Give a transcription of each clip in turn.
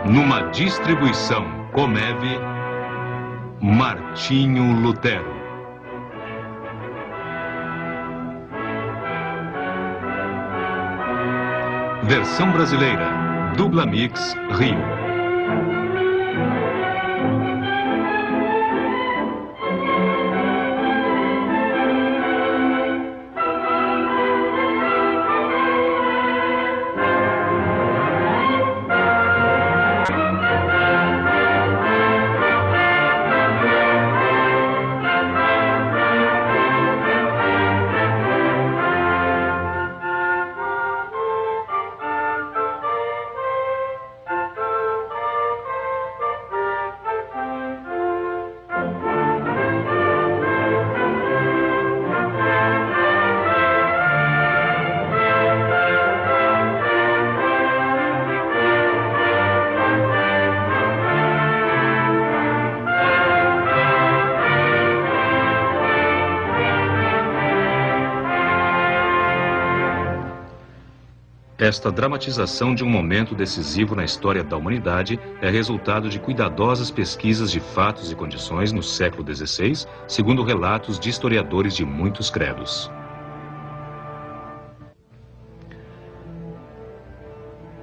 Numa distribuição Comev, Martinho Lutero. Versão brasileira, Dubla Mix, Rio. Esta dramatização de um momento decisivo na história da humanidade é resultado de cuidadosas pesquisas de fatos e condições no século XVI, segundo relatos de historiadores de muitos credos.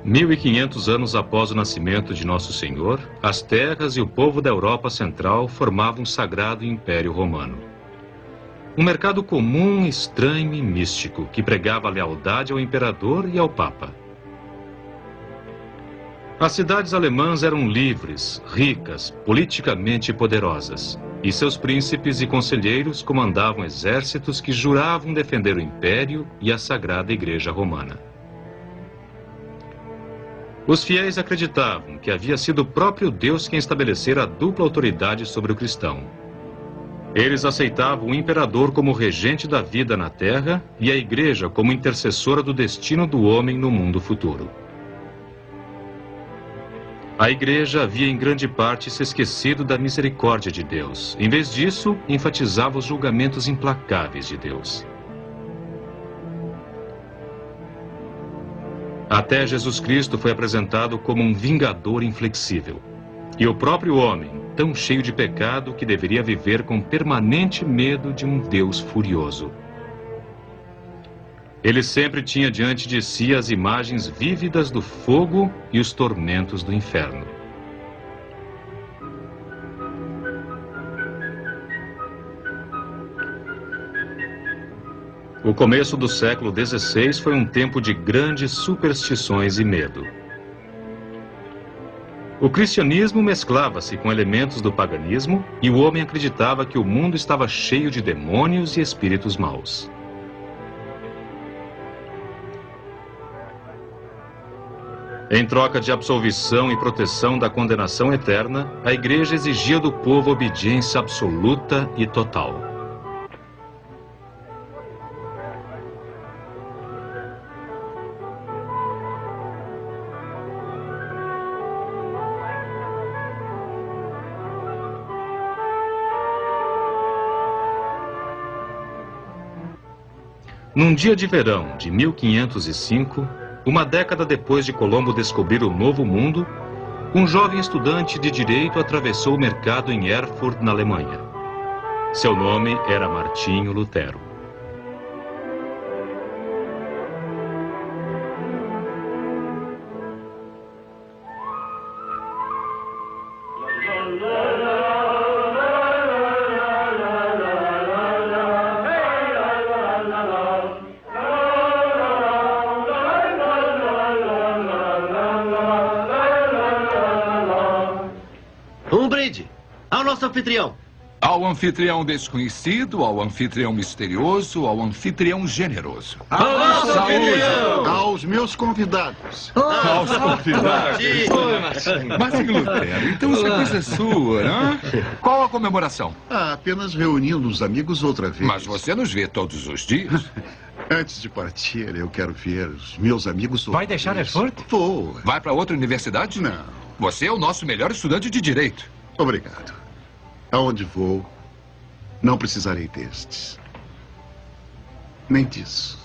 1500 anos após o nascimento de Nosso Senhor, as terras e o povo da Europa Central formavam um sagrado Império Romano. Um mercado comum, estranho e místico, que pregava a lealdade ao imperador e ao papa. As cidades alemãs eram livres, ricas, politicamente poderosas, e seus príncipes e conselheiros comandavam exércitos que juravam defender o império e a Sagrada Igreja Romana. Os fiéis acreditavam que havia sido o próprio Deus quem estabelecera a dupla autoridade sobre o cristão. Eles aceitavam o imperador como regente da vida na terra e a igreja como intercessora do destino do homem no mundo futuro. A igreja havia em grande parte se esquecido da misericórdia de Deus. Em vez disso, enfatizava os julgamentos implacáveis de Deus. Até Jesus Cristo foi apresentado como um vingador inflexível. E o próprio homem, tão cheio de pecado que deveria viver com permanente medo de um Deus furioso. Ele sempre tinha diante de si as imagens vívidas do fogo e os tormentos do inferno. O começo do século XVI foi um tempo de grandes superstições e medo. O cristianismo mesclava-se com elementos do paganismo e o homem acreditava que o mundo estava cheio de demônios e espíritos maus. Em troca de absolvição e proteção da condenação eterna, a igreja exigia do povo obediência absoluta e total. Num dia de verão de 1505, uma década depois de Colombo descobrir o Novo Mundo, um jovem estudante de direito atravessou o mercado em Erfurt, na Alemanha. Seu nome era Martinho Lutero. Anfitrião. Ao anfitrião desconhecido, ao anfitrião misterioso, ao anfitrião generoso. Saúde! Aos meus convidados. Aos convidados. Martinho Lutero, então isso é coisa sua, né? Qual a comemoração? Apenas reunindo os amigos outra vez. Mas você nos vê todos os dias. Antes de partir, eu quero ver os meus amigos outra Vai deixar vez. Erfurt? Vou. Vai para outra universidade? Não. Você é o nosso melhor estudante de direito. Obrigado. Aonde vou, não precisarei destes. Nem disso.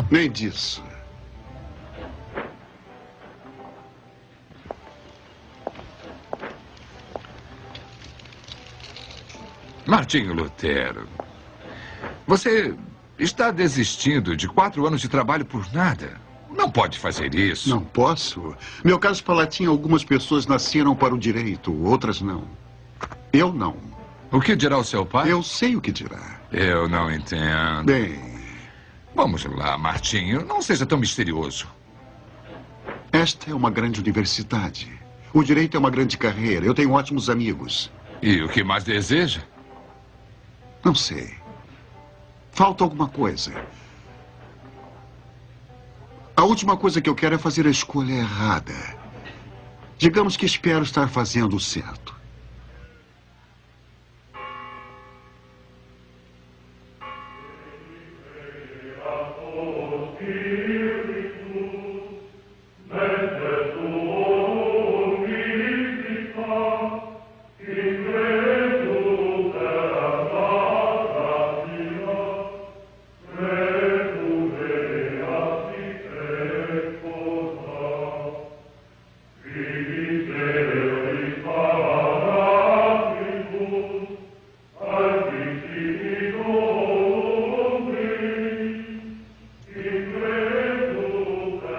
Nem disso. Martinho Lutero, você está desistindo de 4 anos de trabalho por nada. Não pode fazer isso. Não posso. Meu caso Palatim, algumas pessoas nasceram para o direito, outras não. Eu não. O que dirá o seu pai? Eu sei o que dirá. Eu não entendo. Bem, Vamos lá, Martinho. Não seja tão misterioso. esta é uma grande universidade. O direito é uma grande carreira. Eu tenho ótimos amigos. E o que mais deseja? Não sei. Falta alguma coisa. A última coisa que eu quero é fazer a escolha errada. Digamos que espero estar fazendo o certo.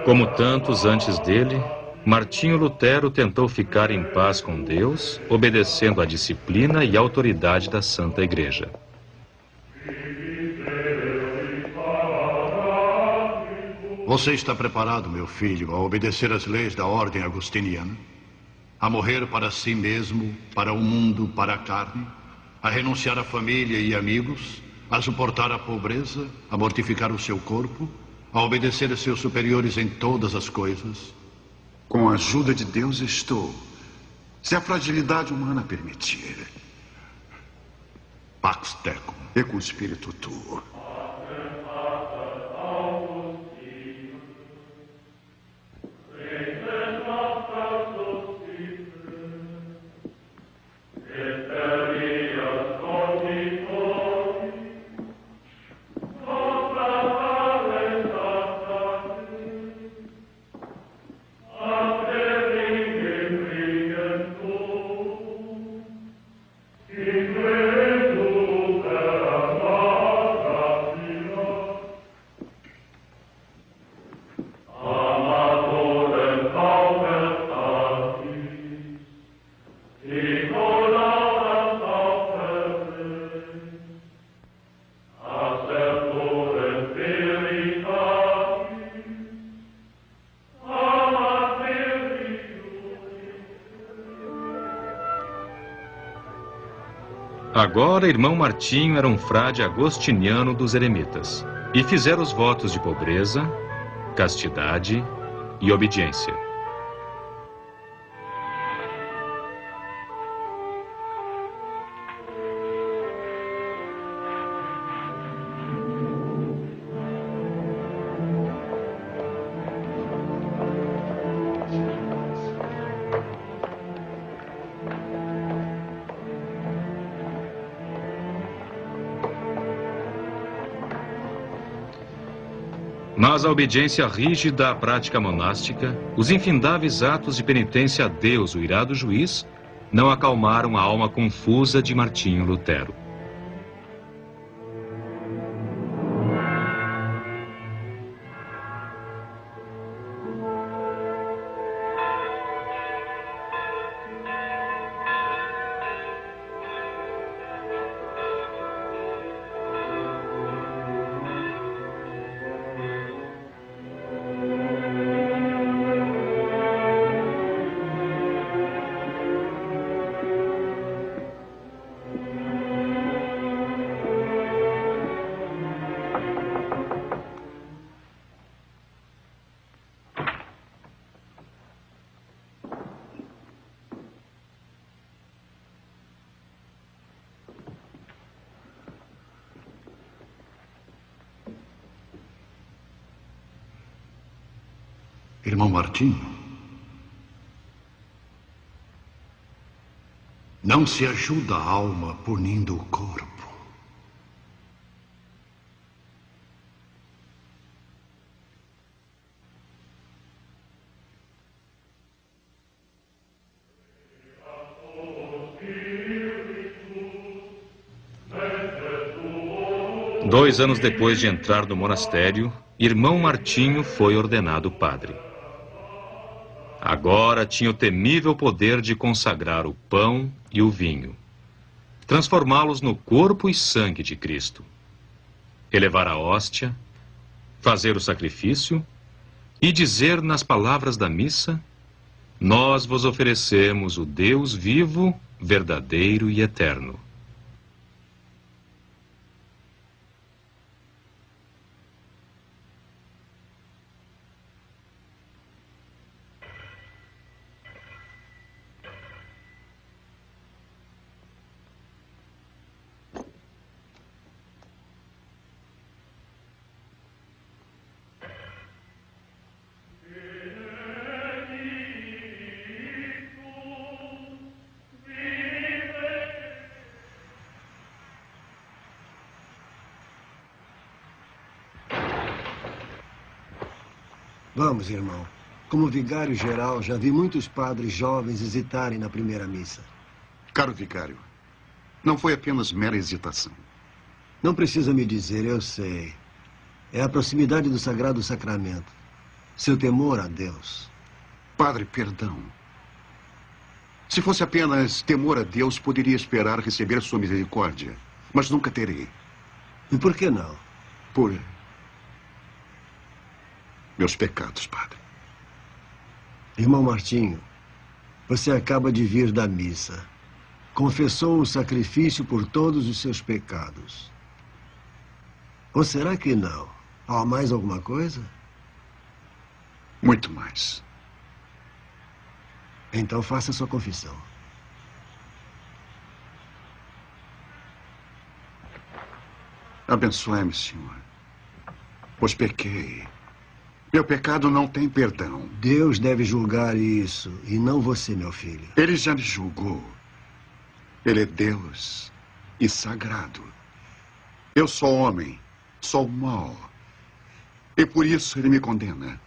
Como tantos antes dele, Martinho Lutero tentou ficar em paz com Deus, obedecendo à disciplina e autoridade da Santa Igreja. Você está preparado, meu filho, a obedecer às leis da ordem agostiniana? A morrer para si mesmo, para o mundo, para a carne? A renunciar à família e amigos? A suportar a pobreza? A mortificar o seu corpo? A obedecer a seus superiores em todas as coisas? Com a ajuda de Deus estou. Se a fragilidade humana permitir. Pax tecum. E com o espírito tuo. Agora, irmão Martinho era um frade agostiniano dos eremitas e fizera os votos de pobreza, castidade e obediência. Mas a obediência rígida à prática monástica, os infindáveis atos de penitência a Deus, o irado juiz, não acalmaram a alma confusa de Martinho Lutero. Irmão Martinho, não se ajuda a alma punindo o corpo. 2 anos depois de entrar no monastério, irmão Martinho foi ordenado padre. Agora tinha o temível poder de consagrar o pão e o vinho, transformá-los no corpo e sangue de Cristo, elevar a hóstia, fazer o sacrifício e dizer nas palavras da missa: nós vos oferecemos o Deus vivo, verdadeiro e eterno. Vamos, irmão. Como vigário-geral, já vi muitos padres jovens hesitarem na primeira missa. Caro vigário, não foi apenas mera hesitação. Não precisa me dizer, eu sei. É a proximidade do Sagrado Sacramento. Seu temor a Deus. Padre, perdão. Se fosse apenas temor a Deus, poderia esperar receber sua misericórdia. Mas nunca terei. E por que não? Por meus pecados, padre. Irmão Martinho, você acaba de vir da missa. Confessou o sacrifício por todos os seus pecados. Ou será que não? Há mais alguma coisa? Muito mais. Então faça sua confissão. Abençoe-me, Senhor, pois pequei. Meu pecado não tem perdão. Deus deve julgar isso, e não você, meu filho. Ele já me julgou. Ele é Deus e sagrado. Eu sou homem, sou mau. E por isso ele me condena.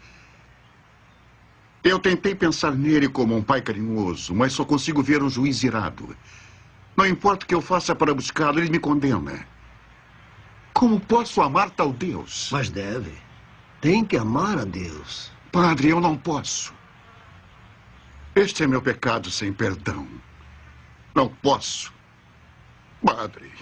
Eu tentei pensar nele como um pai carinhoso, mas só consigo ver um juiz irado. Não importa o que eu faça para buscá-lo, ele me condena. Como posso amar tal Deus? Mas deve. Tem que amar a Deus. Padre, eu não posso. Este é meu pecado sem perdão. Não posso. Padre.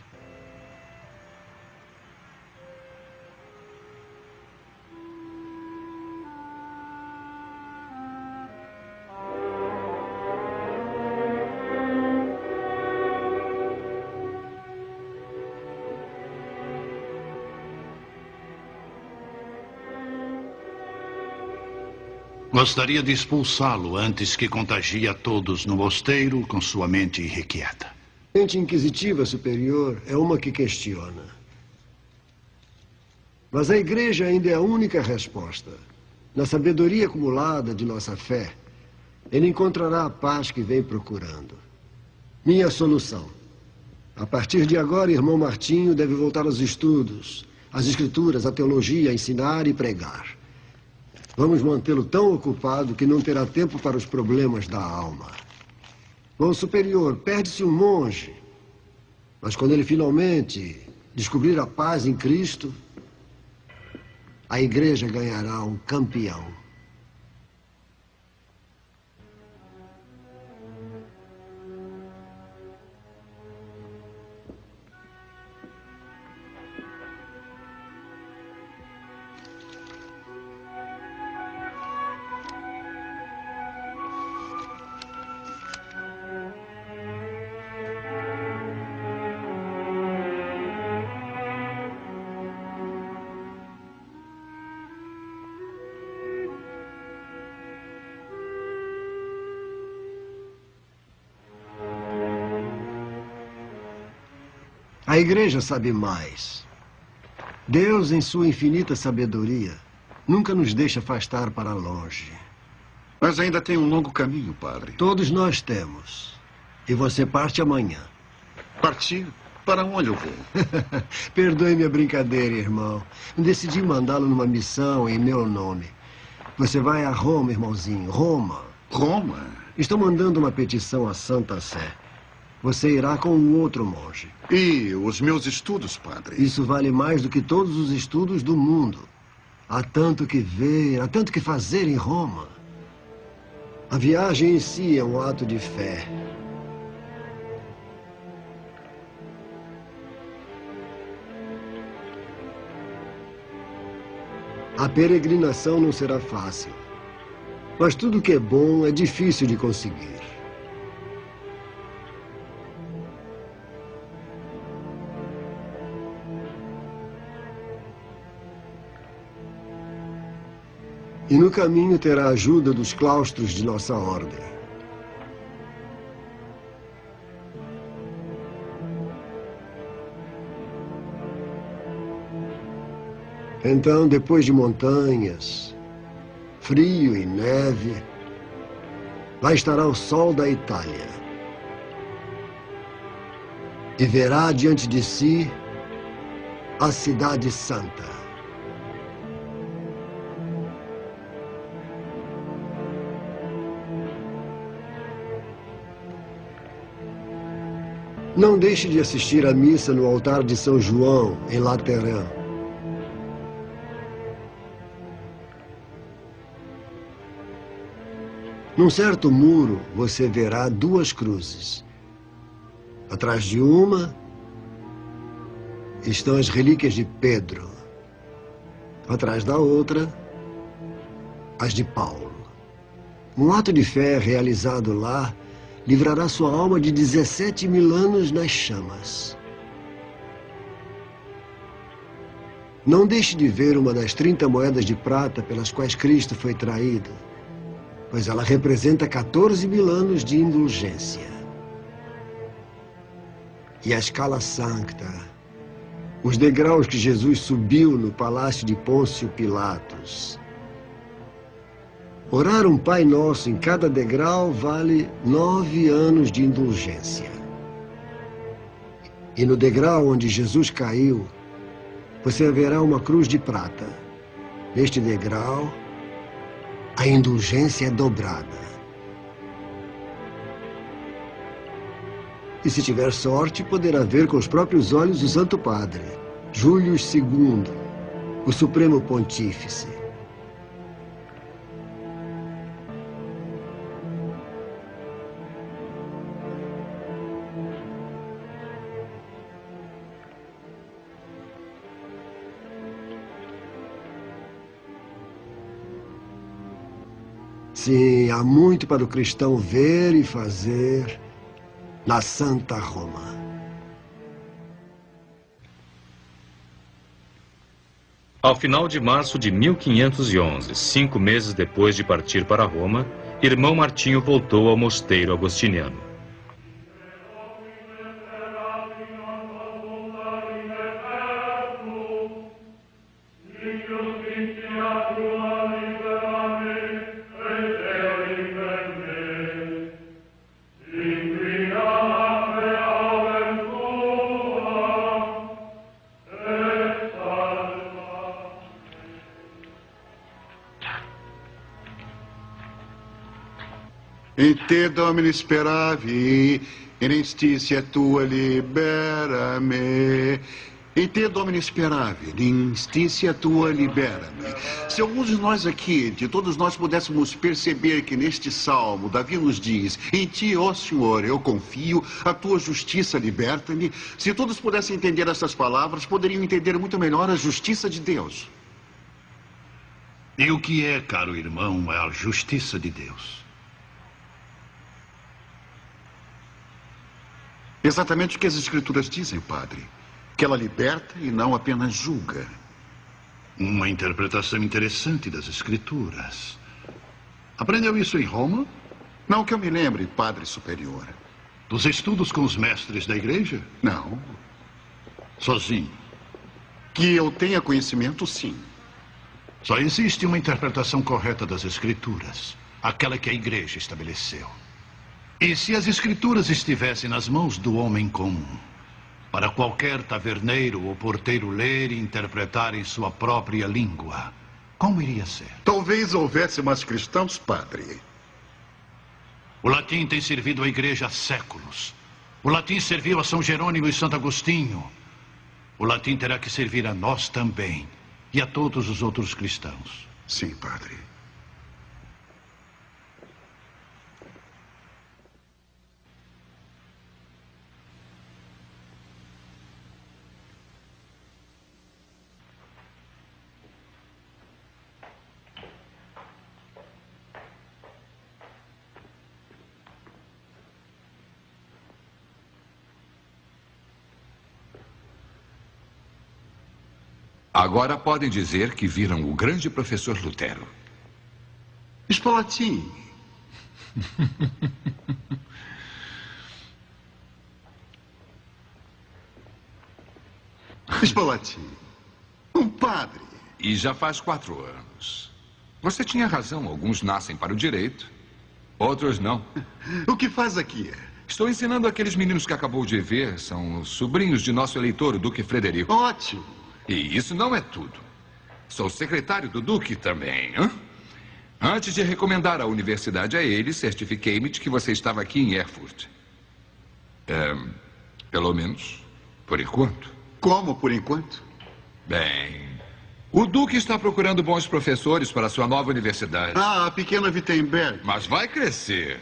Gostaria de expulsá-lo antes que contagie a todos no mosteiro com sua mente irrequieta. Mente inquisitiva superior é uma que questiona. Mas a igreja ainda é a única resposta. Na sabedoria acumulada de nossa fé, ele encontrará a paz que vem procurando. Minha solução. A partir de agora, irmão Martinho deve voltar aos estudos, às escrituras, à teologia, ensinar e pregar. Vamos mantê-lo tão ocupado que não terá tempo para os problemas da alma. Bom superior, perde-se um monge. Mas quando ele finalmente descobrir a paz em Cristo, a igreja ganhará um campeão. A igreja sabe mais. Deus, em sua infinita sabedoria, nunca nos deixa afastar para longe. Mas ainda tem um longo caminho, padre. Todos nós temos. E você parte amanhã. Partir? Para onde eu vou? Perdoe minha brincadeira, irmão. Decidi mandá-lo numa missão em meu nome. Você vai a Roma, irmãozinho. Roma. Roma? Estou mandando uma petição à Santa Sé. você irá com um outro monge. E os meus estudos, padre? Isso vale mais do que todos os estudos do mundo. Há tanto que ver, há tanto que fazer em Roma. A viagem em si é um ato de fé. A peregrinação não será fácil. Mas tudo que é bom é difícil de conseguir. E no caminho terá a ajuda dos claustros de nossa ordem. Então, depois de montanhas, frio e neve, lá estará o sol da Itália. E verá diante de si a cidade santa. Não deixe de assistir à missa no altar de São João, em Lateran. Num certo muro, você verá duas cruzes. Atrás de uma estão as relíquias de Pedro. Atrás da outra, as de Paulo. Um ato de fé realizado lá livrará sua alma de 17.000 anos nas chamas. Não deixe de ver uma das 30 moedas de prata pelas quais Cristo foi traído, pois ela representa 14.000 anos de indulgência. E a escala sancta, os degraus que Jesus subiu no palácio de Pôncio Pilatos. Orar um Pai Nosso em cada degrau vale 9 anos de indulgência. E no degrau onde Jesus caiu, você verá uma cruz de prata. Neste degrau, a indulgência é dobrada. E se tiver sorte, poderá ver com os próprios olhos o Santo Padre, Júlio II, o Supremo Pontífice. Sim, há muito para o cristão ver e fazer na Santa Roma. Ao final de março de 1511, 5 meses depois de partir para Roma, irmão Martinho voltou ao mosteiro agostiniano. In te Domine speravi, in institia tua libera-me. In te Domine speravi, in institia tua libera-me. Se alguns de nós aqui, de todos nós, pudéssemos perceber que neste salmo, Davi nos diz: em ti, ó Senhor, eu confio, a tua justiça liberta-me. Se todos pudessem entender essas palavras, poderiam entender muito melhor a justiça de Deus. E o que é, caro irmão, é a justiça de Deus? Exatamente o que as Escrituras dizem, padre. Que ela liberta e não apenas julga. Uma interpretação interessante das Escrituras. Aprendeu isso em Roma? Não que eu me lembre, padre superior. Dos estudos com os mestres da igreja? Não. Sozinho? Que eu tenha conhecimento, sim. Só existe uma interpretação correta das Escrituras. Aquela que a igreja estabeleceu. E se as Escrituras estivessem nas mãos do homem comum, para qualquer taverneiro ou porteiro ler e interpretar em sua própria língua, como iria ser? Talvez houvesse mais cristãos, padre. O latim tem servido à igreja há séculos. O latim serviu a São Jerônimo e Santo Agostinho. O latim terá que servir a nós também e a todos os outros cristãos. Sim, padre. Agora podem dizer que viram o grande professor Lutero. Spalatin. Spalatin. Um padre. E já faz 4 anos. Você tinha razão. Alguns nascem para o direito, outros não. O que faz aqui? Estou ensinando aqueles meninos que acabou de ver. São os sobrinhos de nosso eleitor, o Duque Frederico. Ótimo. E isso não é tudo. Sou secretário do Duque também. Hein? Antes de recomendar a universidade a ele, certifiquei-me de que você estava aqui em Erfurt. Pelo menos, por enquanto. Como, por enquanto? Bem, o Duque está procurando bons professores para a sua nova universidade. Ah, a pequena Wittenberg. Mas vai crescer.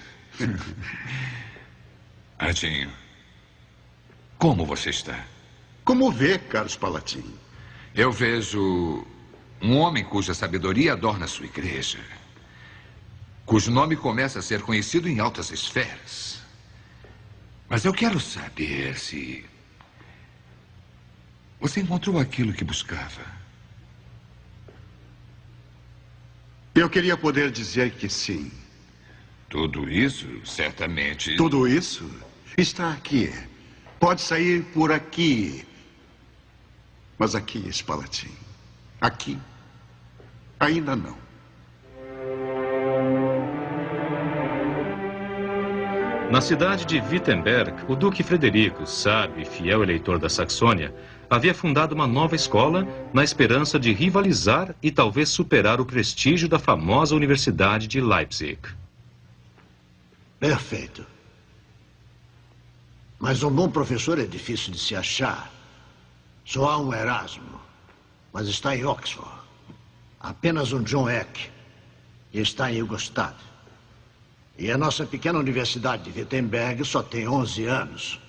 Antinho, como você está? Como vê, caro Spalatin? Eu vejo um homem cuja sabedoria adorna sua igreja, cujo nome começa a ser conhecido em altas esferas. Mas eu quero saber se você encontrou aquilo que buscava. Eu queria poder dizer que sim. Tudo isso, certamente... Tudo isso está aqui. Pode sair por aqui. Mas aqui, Spalatin, aqui, ainda não. Na cidade de Wittenberg, o Duque Frederico, sábio e fiel eleitor da Saxônia, havia fundado uma nova escola na esperança de rivalizar e talvez superar o prestígio da famosa Universidade de Leipzig. Perfeito. Mas um bom professor é difícil de se achar. Só há um Erasmo, mas está em Oxford. Apenas um John Eck, e está em Ingolstadt. E a nossa pequena universidade de Wittenberg só tem 11 anos.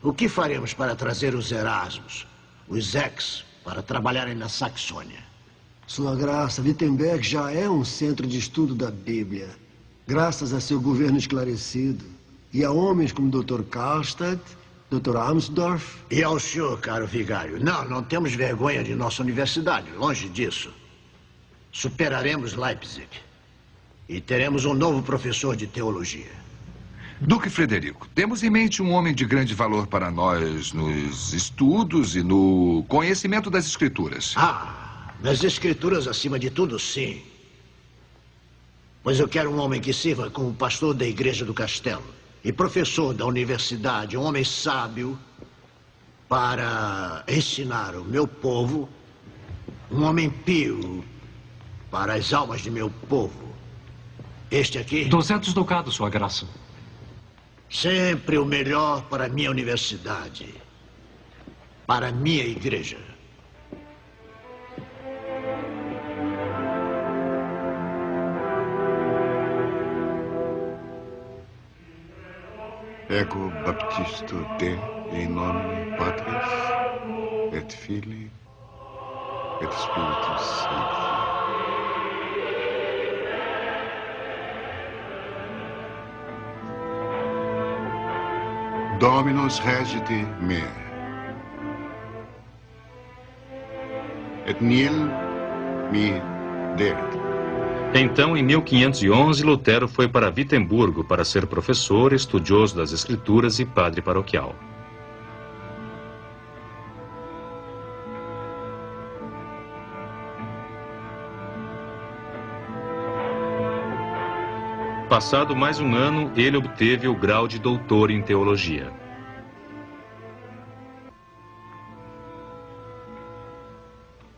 O que faremos para trazer os Erasmos, os Ecks, para trabalharem na Saxônia? Sua Graça, Wittenberg já é um centro de estudo da Bíblia, graças a seu governo esclarecido e a homens como o Dr. Karlstadt, Dr. Amsdorff. E ao senhor, caro vigário, não temos vergonha de nossa universidade, longe disso. Superaremos Leipzig e teremos um novo professor de teologia. Duque Frederico, temos em mente um homem de grande valor para nós nos estudos e no conhecimento das escrituras. Das escrituras acima de tudo, sim. Pois eu quero um homem que sirva como pastor da igreja do castelo e professor da universidade, um homem sábio para ensinar o meu povo, um homem pio para as almas de meu povo. Este aqui... 200 ducados, Sua Graça. Sempre o melhor para a minha universidade, para a minha igreja. Ego baptisto te in nomine Patris et Filii et Spiritus Sancti. Dominus regite me. Et nihil mi debet. Então, em 1511, Lutero foi para Vitemburgo para ser professor, estudioso das Escrituras e padre paroquial. Passado mais um ano, ele obteve o grau de doutor em teologia.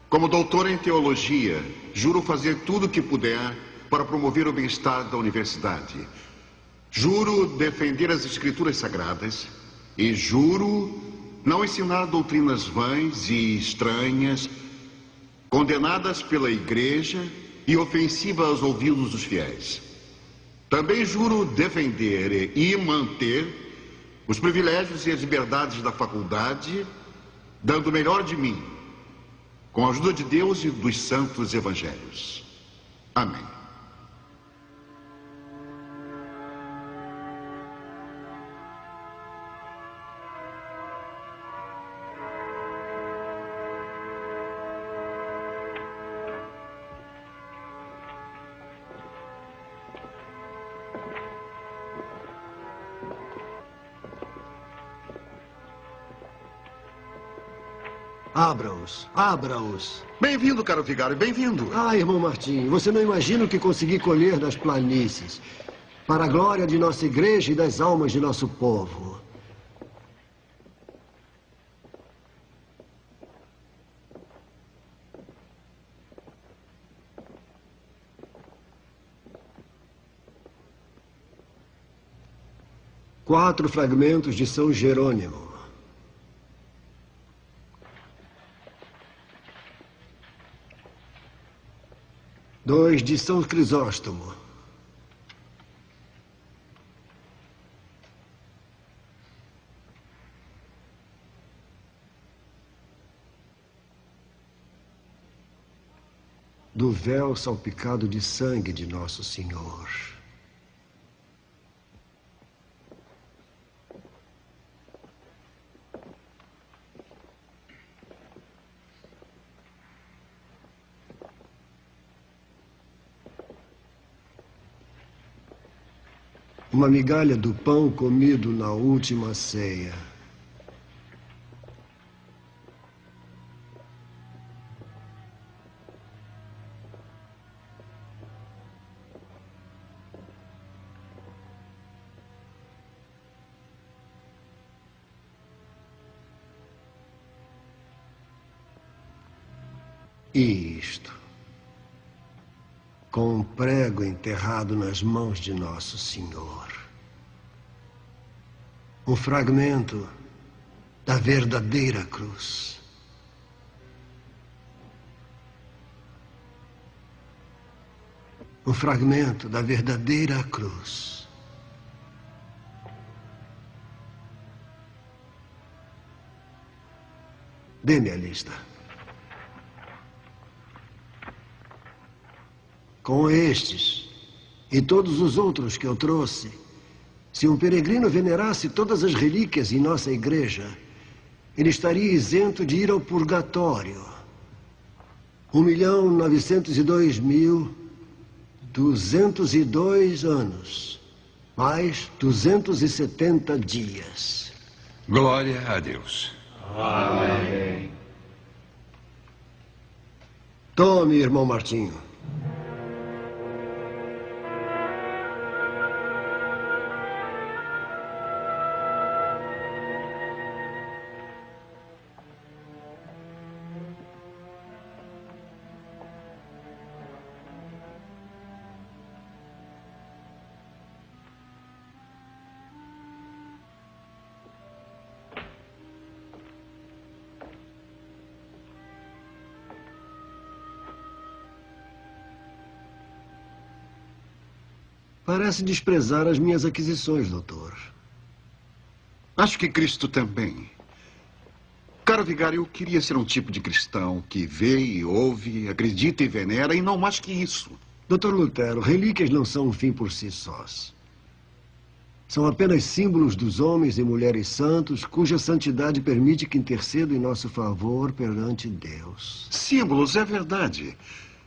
Como doutor em teologia, juro fazer tudo o que puder para promover o bem-estar da universidade. Juro defender as escrituras sagradas, E juro não ensinar doutrinas vãs e estranhas, condenadas pela igreja e ofensivas aos ouvidos dos fiéis. Também juro defender e manter os privilégios e as liberdades da faculdade, dando o melhor de mim, com a ajuda de Deus e dos santos evangelhos. Amém. Abra-os, abra-os. Bem-vindo, caro vigário, bem-vindo. Ah, irmão Martim, você não imagina o que consegui colher das planícies. Para a glória de nossa igreja e das almas de nosso povo. Quatro fragmentos de São Jerônimo. Dois de São Crisóstomo. Do véu salpicado de sangue de Nosso Senhor. Uma migalha do pão comido na última ceia. E isto, com um prego enterrado nas mãos de Nosso Senhor. Um fragmento da verdadeira cruz. Um fragmento da verdadeira cruz. Dê-me a lista. Com estes e todos os outros que eu trouxe, se um peregrino venerasse todas as relíquias em nossa igreja, ele estaria isento de ir ao purgatório. 1.902.202 anos, mais 270 dias. Glória a Deus. Amém. Tome, irmão Martinho. Parece desprezar as minhas aquisições, doutor. Acho que Cristo também. Caro vigário, eu queria ser um tipo de cristão que vê e ouve, acredita e venera, e não mais que isso. Doutor Lutero, relíquias não são um fim por si sós. São apenas símbolos dos homens e mulheres santos, cuja santidade permite que intercedam em nosso favor perante Deus. Símbolos, é verdade.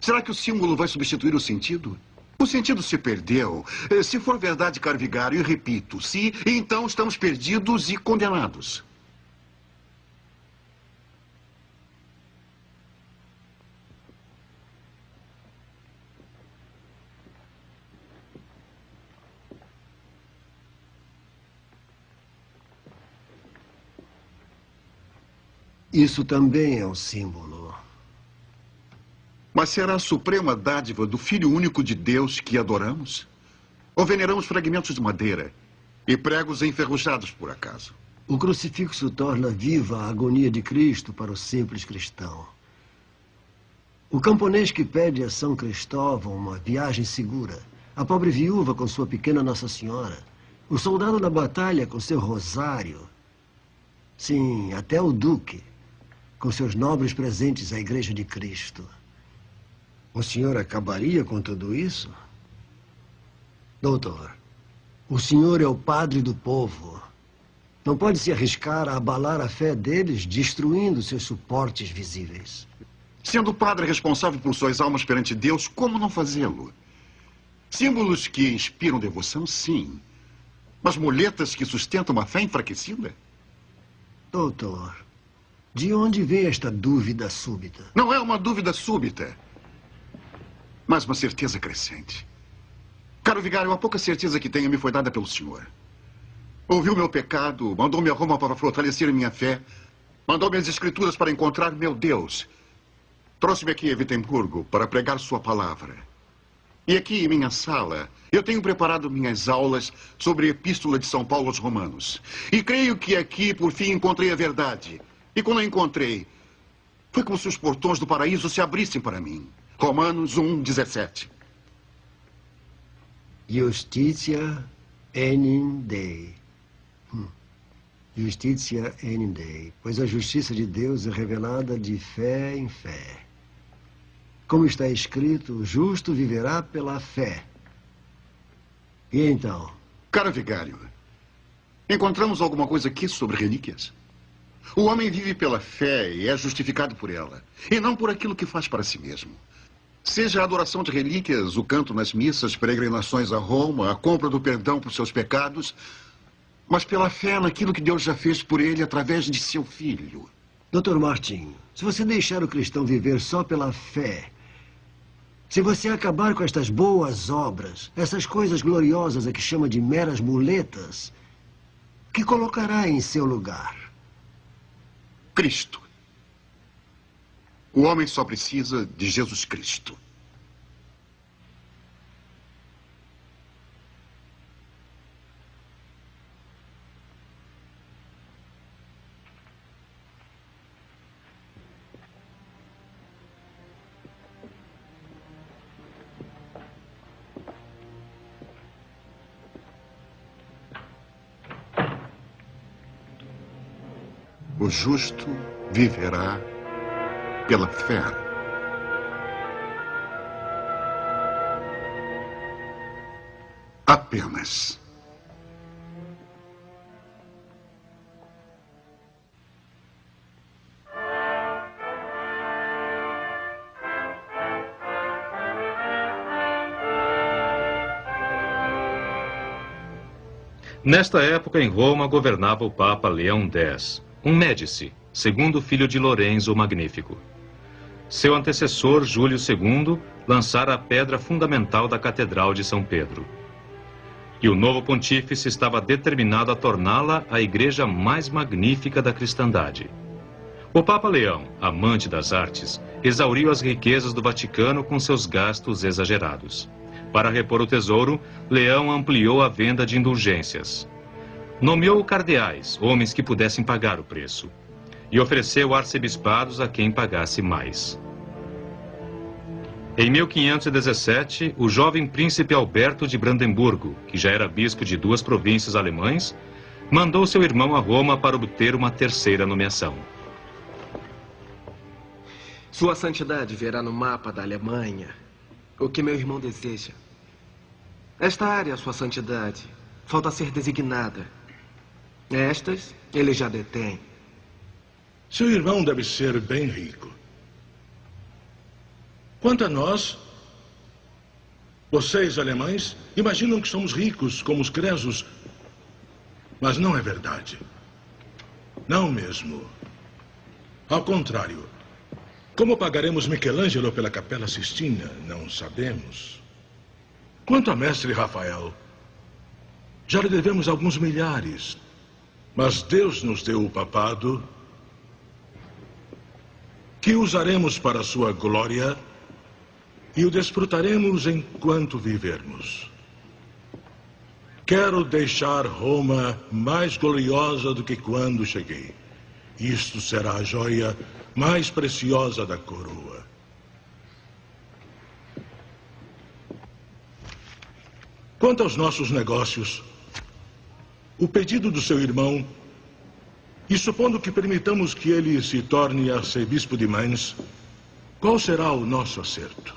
Será que o símbolo vai substituir o sentido? O sentido se perdeu. Se for verdade, caro vigário, e repito, se, então estamos perdidos e condenados. Isso também é um símbolo. Mas será a suprema dádiva do Filho único de Deus que adoramos? Ou veneramos fragmentos de madeira e pregos enferrujados por acaso? O crucifixo torna viva a agonia de Cristo para o simples cristão. O camponês que pede a São Cristóvão uma viagem segura. A pobre viúva com sua pequena Nossa Senhora. O soldado na batalha com seu rosário. Sim, até o duque, com seus nobres presentes à Igreja de Cristo. O senhor acabaria com tudo isso? Doutor, o senhor é o padre do povo. Não pode se arriscar a abalar a fé deles, destruindo seus suportes visíveis. Sendo o padre responsável por suas almas perante Deus, como não fazê-lo? Símbolos que inspiram devoção, sim. Mas muletas que sustentam uma fé enfraquecida? Doutor, de onde vem esta dúvida súbita? Não é uma dúvida súbita, mas uma certeza crescente. Caro vigário, a pouca certeza que tenho me foi dada pelo senhor. Ouviu meu pecado, mandou-me a Roma para fortalecer minha fé, mandou-me as escrituras para encontrar meu Deus. Trouxe-me aqui a Vitemburgo para pregar sua palavra. E aqui em minha sala, eu tenho preparado minhas aulas sobre a Epístola de São Paulo aos Romanos. E creio que aqui, por fim, encontrei a verdade. E quando a encontrei, foi como se os portões do paraíso se abrissem para mim. Romanos 1:17. Justitia enim Dei. Justitia enim Dei. Pois a justiça de Deus é revelada de fé em fé. Como está escrito, o justo viverá pela fé. E então? Caro vigário, encontramos alguma coisa aqui sobre relíquias? O homem vive pela fé e é justificado por ela, e não por aquilo que faz para si mesmo. Seja a adoração de relíquias, o canto nas missas, peregrinações a Roma, a compra do perdão por seus pecados, mas pela fé naquilo que Deus já fez por ele através de seu filho. Dr. Martin, se você deixar o cristão viver só pela fé, se você acabar com estas boas obras, essas coisas gloriosas a que chama de meras muletas, o que colocará em seu lugar? Cristo. O homem só precisa de Jesus Cristo. O justo viverá pela fé. Apenas. Nesta época, em Roma, governava o Papa Leão X, um Médici, segundo filho de Lorenzo o Magnífico. Seu antecessor, Júlio II, lançara a pedra fundamental da Catedral de São Pedro. E o novo pontífice estava determinado a torná-la a igreja mais magnífica da cristandade. O Papa Leão, amante das artes, exauriu as riquezas do Vaticano com seus gastos exagerados. Para repor o tesouro, Leão ampliou a venda de indulgências. Nomeou cardeais, homens que pudessem pagar o preço, e ofereceu arcebispados a quem pagasse mais. Em 1517, o jovem príncipe Alberto de Brandemburgo, que já era bispo de 2 províncias alemães, mandou seu irmão a Roma para obter uma terceira nomeação. Sua Santidade verá no mapa da Alemanha o que meu irmão deseja. Esta área, Sua Santidade, falta ser designada. Estas, ele já detém. Seu irmão deve ser bem rico. Quanto a nós, vocês, alemães, imaginam que somos ricos como os cresos, mas não é verdade. Não mesmo. Ao contrário. Como pagaremos Michelangelo pela Capela Sistina, não sabemos. Quanto a mestre Rafael, já lhe devemos alguns milhares. Mas Deus nos deu o papado que usaremos para a sua glória e o desfrutaremos enquanto vivermos. Quero deixar Roma mais gloriosa do que quando cheguei. Isto será a joia mais preciosa da coroa. Quanto aos nossos negócios, o pedido do seu irmão, e supondo que permitamos que ele se torne arcebispo de Mainz, qual será o nosso acerto?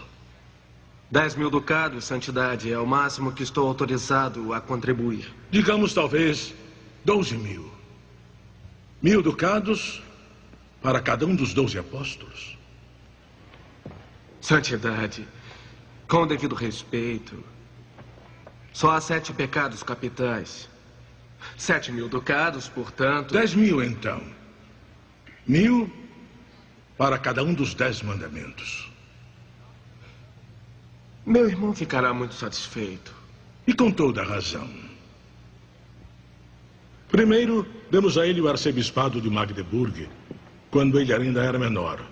10.000 ducados, Santidade, é o máximo que estou autorizado a contribuir. Digamos, talvez, 12.000. 1.000 ducados para cada um dos 12 apóstolos. Santidade, com o devido respeito, só há 7 pecados capitais. 7.000 ducados, portanto... 10.000, então. 1.000 para cada um dos 10 mandamentos. Meu irmão ficará muito satisfeito. E com toda a razão. Primeiro, demos a ele o arcebispado de Magdeburg, quando ele ainda era menor.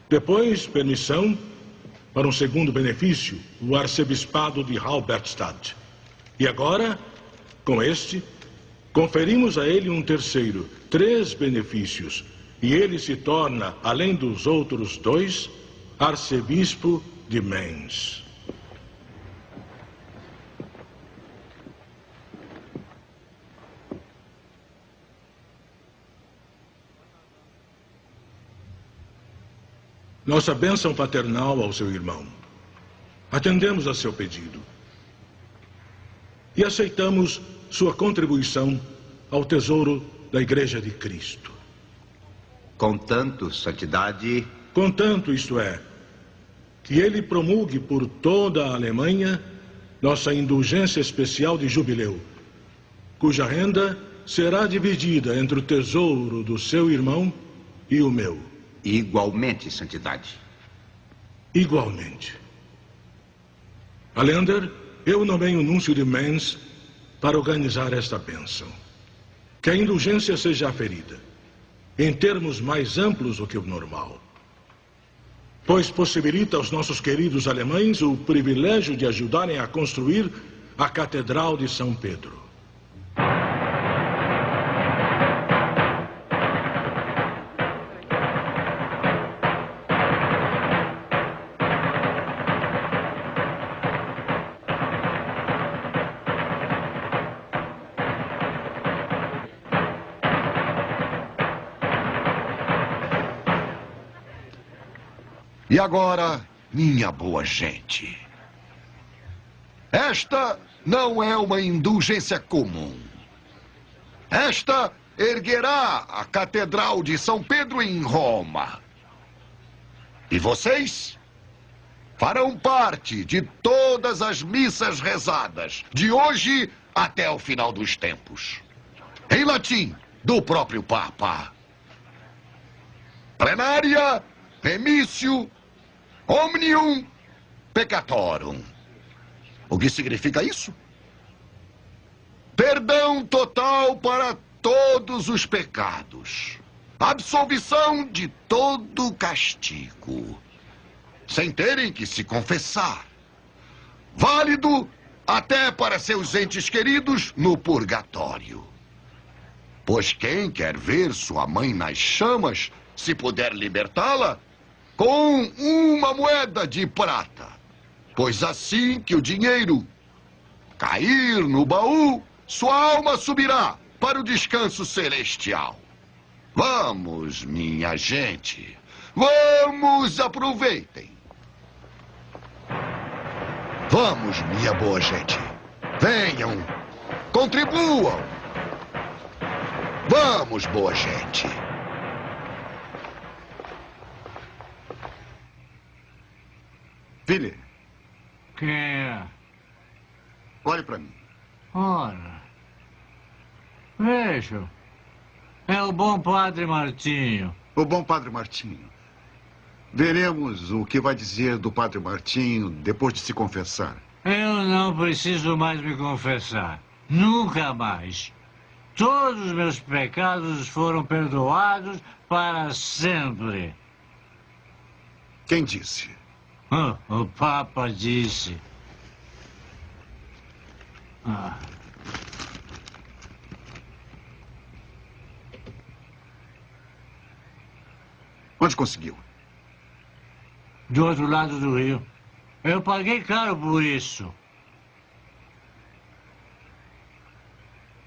Depois, permissão para um segundo benefício, o arcebispado de Halberstadt. E agora, com este, conferimos a ele um terceiro, 3 benefícios, e ele se torna, além dos outros 2, arcebispo de Mainz. Nossa bênção paternal ao seu irmão. Atendemos a seu pedido. E aceitamos sua contribuição ao tesouro da Igreja de Cristo. Contanto, Santidade... Contanto, isto é, que ele promulgue por toda a Alemanha nossa indulgência especial de jubileu, cuja renda será dividida entre o tesouro do seu irmão e o meu. Igualmente, Santidade. Igualmente. Allender, eu nomeio o núncio de Mainz para organizar esta bênção. Que a indulgência seja aferida, em termos mais amplos do que o normal, pois possibilita aos nossos queridos alemães o privilégio de ajudarem a construir a Catedral de São Pedro. E agora, minha boa gente, esta não é uma indulgência comum. Esta erguerá a Catedral de São Pedro em Roma. E vocês farão parte de todas as missas rezadas, de hoje até o final dos tempos. Em latim, do próprio Papa. Plenária, remissio, omnium peccatorum. O que significa isso? Perdão total para todos os pecados. Absolvição de todo castigo. Sem terem que se confessar. Válido até para seus entes queridos no purgatório. Pois quem quer ver sua mãe nas chamas, se puder libertá-la, com uma moeda de prata. Pois assim que o dinheiro cair no baú, sua alma subirá para o descanso celestial. Vamos, minha gente. Vamos, aproveitem. Vamos, minha boa gente. Venham, contribuam. Vamos, boa gente. Filho, Quem é? olhe para mim. Ora. Vejo. É o bom padre Martinho. O bom padre Martinho. Veremos o que vai dizer do padre Martinho depois de se confessar. Eu não preciso mais me confessar. Nunca mais. Todos os meus pecados foram perdoados para sempre. Quem disse? O Papa disse. Onde conseguiu? Do outro lado do rio. Eu paguei caro por isso.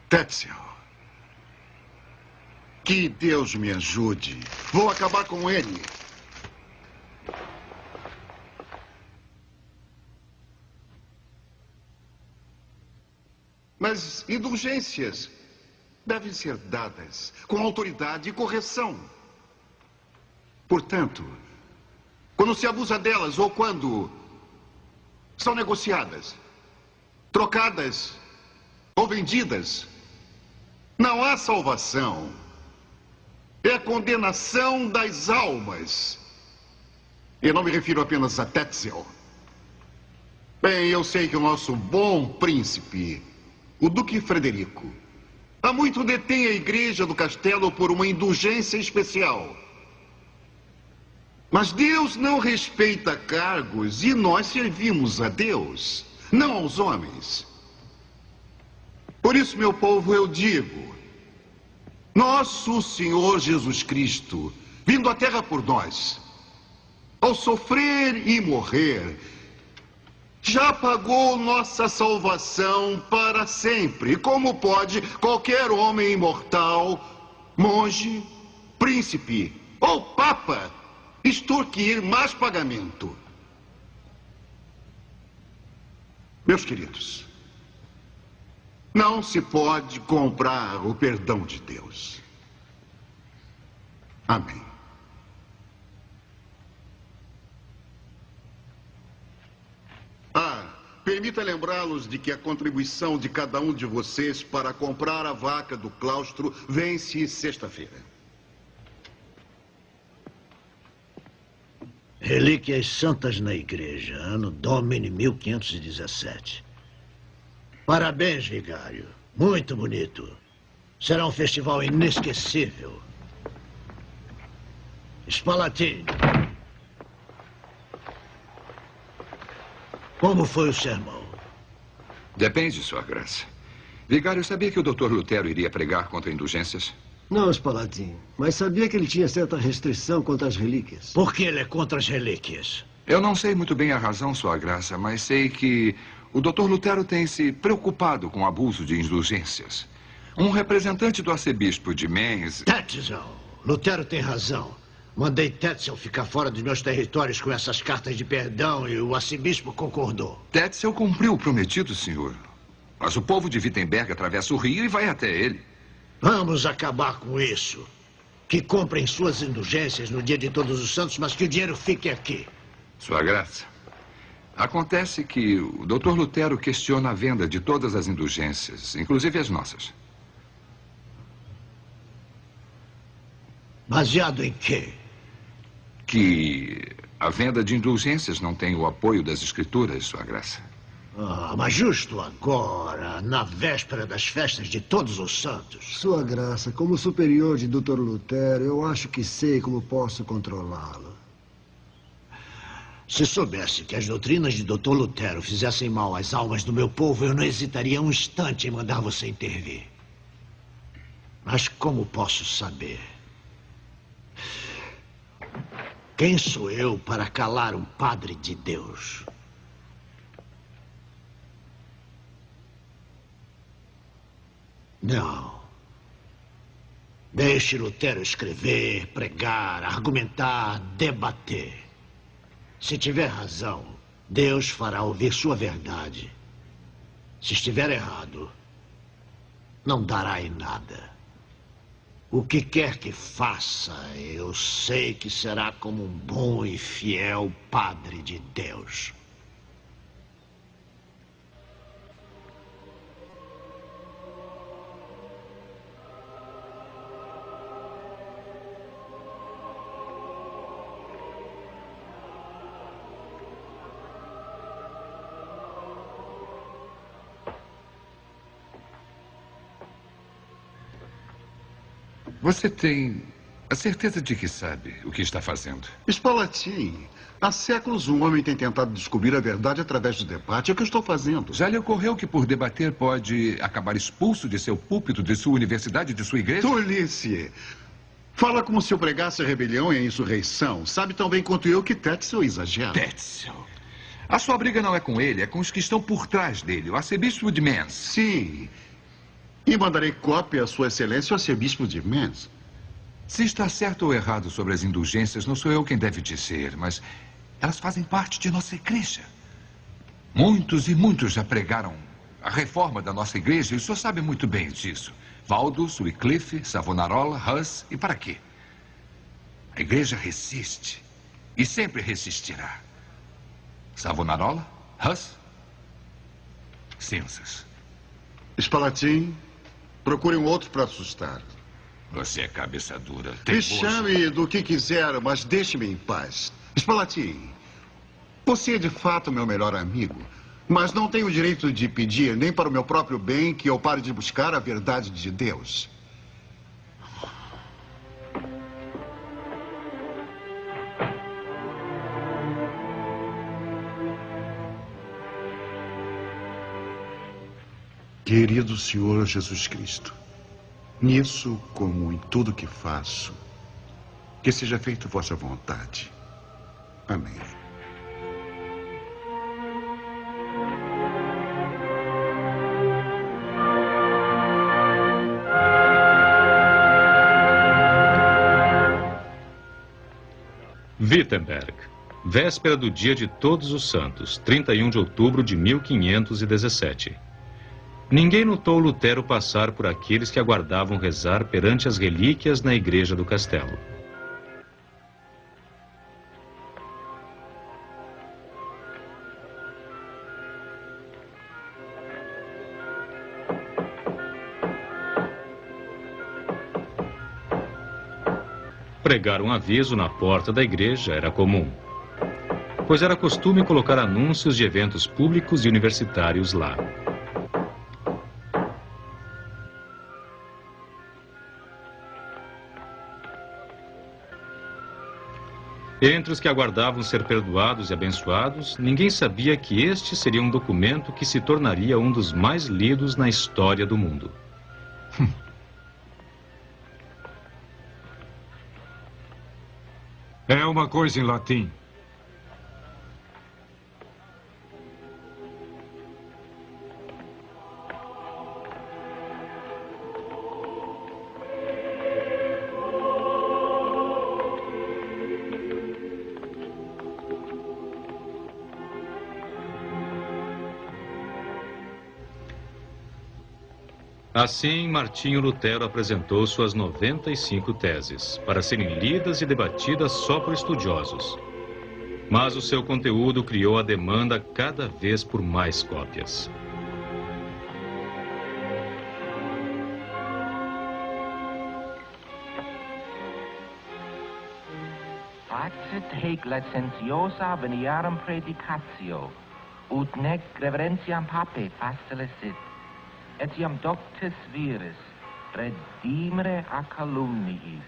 Tetzel. Que Deus me ajude. Vou acabar com ele. Mas indulgências devem ser dadas com autoridade e correção. Portanto, quando se abusa delas ou quando são negociadas, trocadas ou vendidas, não há salvação. É a condenação das almas. Eu não me refiro apenas a Tetzel. Bem, eu sei que o nosso bom príncipe, o Duque Frederico, há muito detém a igreja do castelo por uma indulgência especial. Mas Deus não respeita cargos e nós servimos a Deus, não aos homens. Por isso, meu povo, eu digo, nosso Senhor Jesus Cristo, vindo à terra por nós, ao sofrer e morrer, já pagou nossa salvação para sempre. Como pode qualquer homem imortal, monge, príncipe ou papa extorquir mais pagamento? Meus queridos, não se pode comprar o perdão de Deus. Amém. Permita lembrá-los de que a contribuição de cada um de vocês para comprar a vaca do claustro vence sexta-feira. Relíquias Santas na Igreja, ano Domini 1517. Parabéns, vigário. Muito bonito. Será um festival inesquecível. Spalatin. Como foi o sermão? Depende, Sua Graça. Vigário, sabia que o Dr. Lutero iria pregar contra indulgências? Não, Spalatin, mas sabia que ele tinha certa restrição contra as relíquias. Por que ele é contra as relíquias? Eu não sei muito bem a razão, Sua Graça, mas sei que o Dr. Lutero tem se preocupado com o abuso de indulgências. Um representante do arcebispo de Mainz... Tetzel, Lutero tem razão. Mandei Tetzel ficar fora dos meus territórios com essas cartas de perdão e o arcebispo concordou. Tetzel cumpriu o prometido, senhor. Mas o povo de Wittenberg atravessa o rio e vai até ele. Vamos acabar com isso. Que comprem suas indulgências no dia de Todos os Santos, mas que o dinheiro fique aqui. Sua Graça, acontece que o Dr. Lutero questiona a venda de todas as indulgências, inclusive as nossas. Baseado em quê? Que a venda de indulgências não tem o apoio das escrituras, Sua Graça. Mas justo agora, na véspera das festas de Todos os Santos. Sua Graça, como superior de Dr. Lutero, eu acho que sei como posso controlá-lo. Se soubesse que as doutrinas de Dr. Lutero fizessem mal às almas do meu povo, eu não hesitaria um instante em mandar você intervir. Mas como posso saber? Quem sou eu para calar um padre de Deus? Não. Deixe Lutero escrever, pregar, argumentar, debater. Se tiver razão, Deus fará ouvir sua verdade. Se estiver errado, não dará em nada. O que quer que faça, eu sei que será como um bom e fiel padre de Deus. Você tem a certeza de que sabe o que está fazendo? Spalatin, há séculos um homem tem tentado descobrir a verdade através do debate. É o que eu estou fazendo. Já lhe ocorreu que por debater pode acabar expulso de seu púlpito, de sua universidade, de sua igreja? Tolice! Fala como se eu pregasse a rebelião e a insurreição. Sabe tão bem quanto eu que Tetzel exagera. Tetzel. A sua briga não é com ele, é com os que estão por trás dele, o arcebispo de Mainz. Sim. E mandarei cópia a sua excelência, o arcebispo de Mainz. Se está certo ou errado sobre as indulgências, não sou eu quem deve dizer, mas elas fazem parte de nossa igreja. Muitos e muitos já pregaram a reforma da nossa igreja e o senhor sabe muito bem disso. Waldus, Wycliffe, Savonarola, Hus e para quê? A igreja resiste e sempre resistirá. Savonarola, Hus, cinzas. Spalatin, procure um outro para assustar. Você é cabeça dura. Me chame do que quiser, mas deixe-me em paz. Spalatin, você é de fato meu melhor amigo, mas não tenho o direito de pedir, nem para o meu próprio bem, que eu pare de buscar a verdade de Deus. Querido Senhor Jesus Cristo, nisso, como em tudo que faço, que seja feita vossa vontade. Amém. Wittenberg, véspera do dia de Todos os Santos, 31 de outubro de 1517. Ninguém notou Lutero passar por aqueles que aguardavam rezar perante as relíquias na igreja do castelo. Pregar um aviso na porta da igreja era comum, pois era costume colocar anúncios de eventos públicos e universitários lá. Entre os que aguardavam ser perdoados e abençoados, ninguém sabia que este seria um documento que se tornaria um dos mais lidos na história do mundo. É uma coisa em latim. Assim, Martinho Lutero apresentou suas 95 teses, para serem lidas e debatidas só por estudiosos. Mas o seu conteúdo criou a demanda cada vez por mais cópias. Facit hec licentiosa veniarum predicatio, ut nec reverentiam pape facilicit. Etiam doctus viris, redimere a calumniis,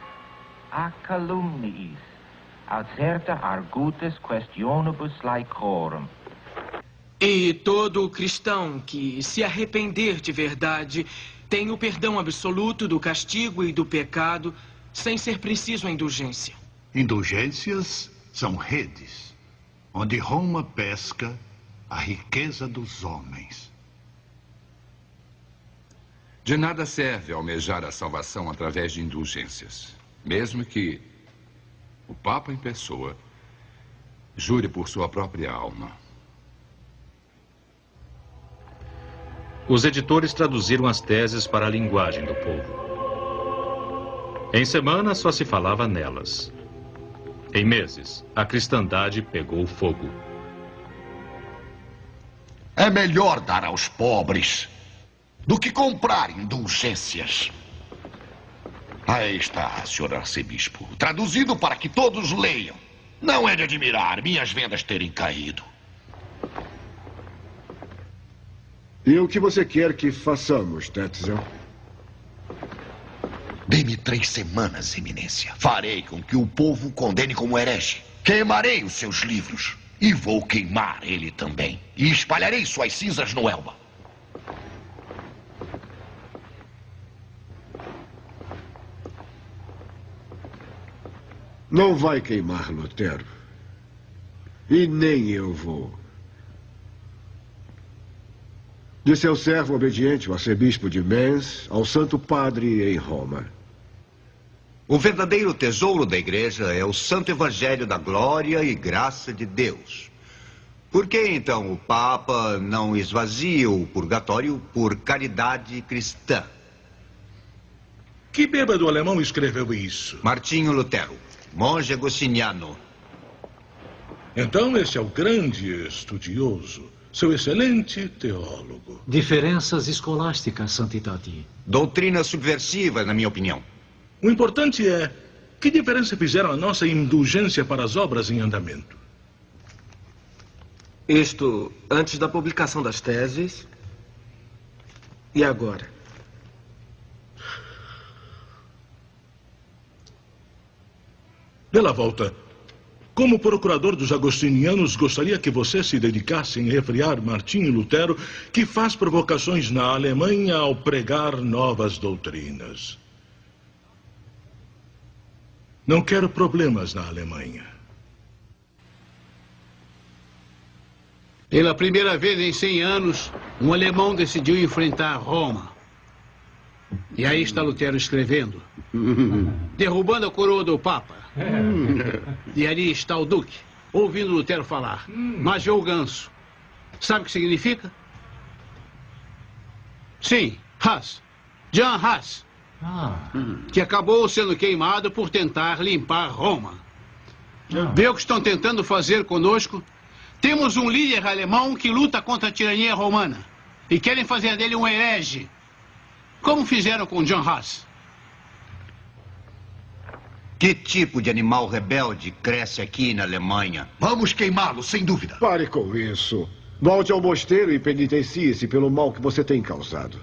acerta argutus questionibus laecorum. E todo cristão que se arrepender de verdade tem o perdão absoluto do castigo e do pecado, sem ser preciso a indulgência. Indulgências são redes, onde Roma pesca a riqueza dos homens. De nada serve almejar a salvação através de indulgências, mesmo que o Papa em pessoa jure por sua própria alma. Os editores traduziram as teses para a linguagem do povo. Em semanas só se falava nelas. Em meses, a cristandade pegou fogo. É melhor dar aos pobres do que comprar indulgências. Aí está, senhor arcebispo, traduzido para que todos leiam. Não é de admirar minhas vendas terem caído. E o que você quer que façamos, Tetzel? Dê-me 3 semanas, eminência. Farei com que o povo condene como herege. Queimarei os seus livros. E vou queimar ele também. E espalharei suas cinzas no Elba. Não vai queimar Lutero. E nem eu vou. De seu servo obediente, o arcebispo de Mainz, ao Santo Padre em Roma. O verdadeiro tesouro da igreja é o Santo Evangelho da glória e graça de Deus. Por que, então, o Papa não esvazia o purgatório por caridade cristã? Que bêbado alemão escreveu isso? Martinho Lutero, monge agostiniano. Então esse é o grande estudioso, seu excelente teólogo. Diferenças escolásticas, Santidade. Doutrina subversiva, na minha opinião. O importante é, que diferença fizeram a nossa indulgência para as obras em andamento? Isto antes da publicação das teses e agora. Pela volta, como procurador dos agostinianos, gostaria que você se dedicasse em refriar Martinho Lutero, que faz provocações na Alemanha ao pregar novas doutrinas. Não quero problemas na Alemanha. Pela primeira vez em 100 anos, um alemão decidiu enfrentar Roma. E aí está Lutero escrevendo, derrubando a coroa do Papa. E ali está o Duque, ouvindo Lutero falar. Major Ganso. Sabe o que significa? Sim, Hus. John Hus. Que acabou sendo queimado por tentar limpar Roma. Vê o que estão tentando fazer conosco? Temos um líder alemão que luta contra a tirania romana. E querem fazer dele um herege. Como fizeram com John Hus. Que tipo de animal rebelde cresce aqui na Alemanha? Vamos queimá-lo, sem dúvida. Pare com isso. Volte ao mosteiro e penitencie-se pelo mal que você tem causado.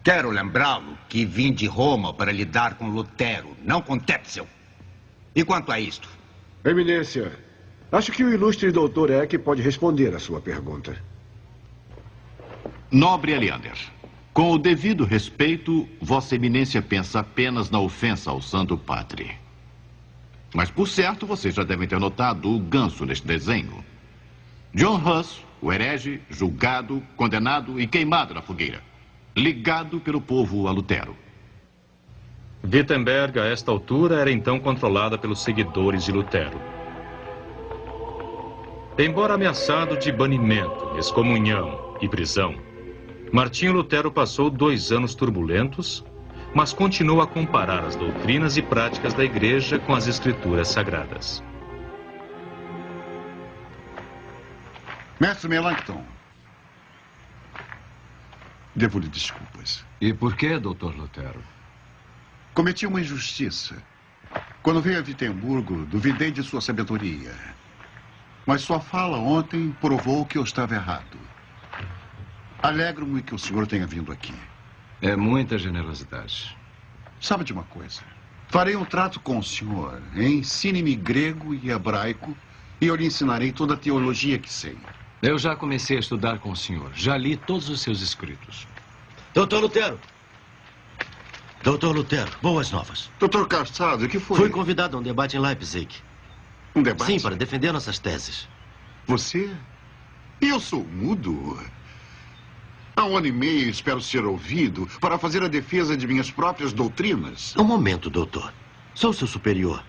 Quero lembrá-lo que vim de Roma para lidar com Lutero, não com Tetzel. E quanto a isto? Eminência, acho que o ilustre doutor Eck pode responder a sua pergunta. Nobre Eliander, com o devido respeito, Vossa Eminência pensa apenas na ofensa ao Santo Padre. Mas, por certo, vocês já devem ter notado o ganso neste desenho. John Hus, o herege, julgado, condenado e queimado na fogueira. Ligado pelo povo a Lutero. Wittenberg, a esta altura, era então controlada pelos seguidores de Lutero. Embora ameaçado de banimento, excomunhão e prisão, Martinho Lutero passou 2 anos turbulentos, mas continuou a comparar as doutrinas e práticas da Igreja com as Escrituras Sagradas. Mestre Melanchthon, devo-lhe desculpas. E por que, doutor Lutero? Cometi uma injustiça. Quando veio a Vitemburgo, duvidei de sua sabedoria. Mas sua fala ontem provou que eu estava errado. Alegro-me que o senhor tenha vindo aqui. É muita generosidade. Sabe de uma coisa? Farei um trato com o senhor. Ensine-me grego e hebraico e eu lhe ensinarei toda a teologia que sei. Eu já comecei a estudar com o senhor. Já li todos os seus escritos. Doutor Lutero. Doutor Lutero, boas novas. Doutor Castado, o que foi? Fui convidado a um debate em Leipzig. Um debate? Sim, para defender nossas teses. Você? Eu sou mudo. Há 1 ano e meio espero ser ouvido para fazer a defesa de minhas próprias doutrinas. Um momento, doutor. Sou seu superior.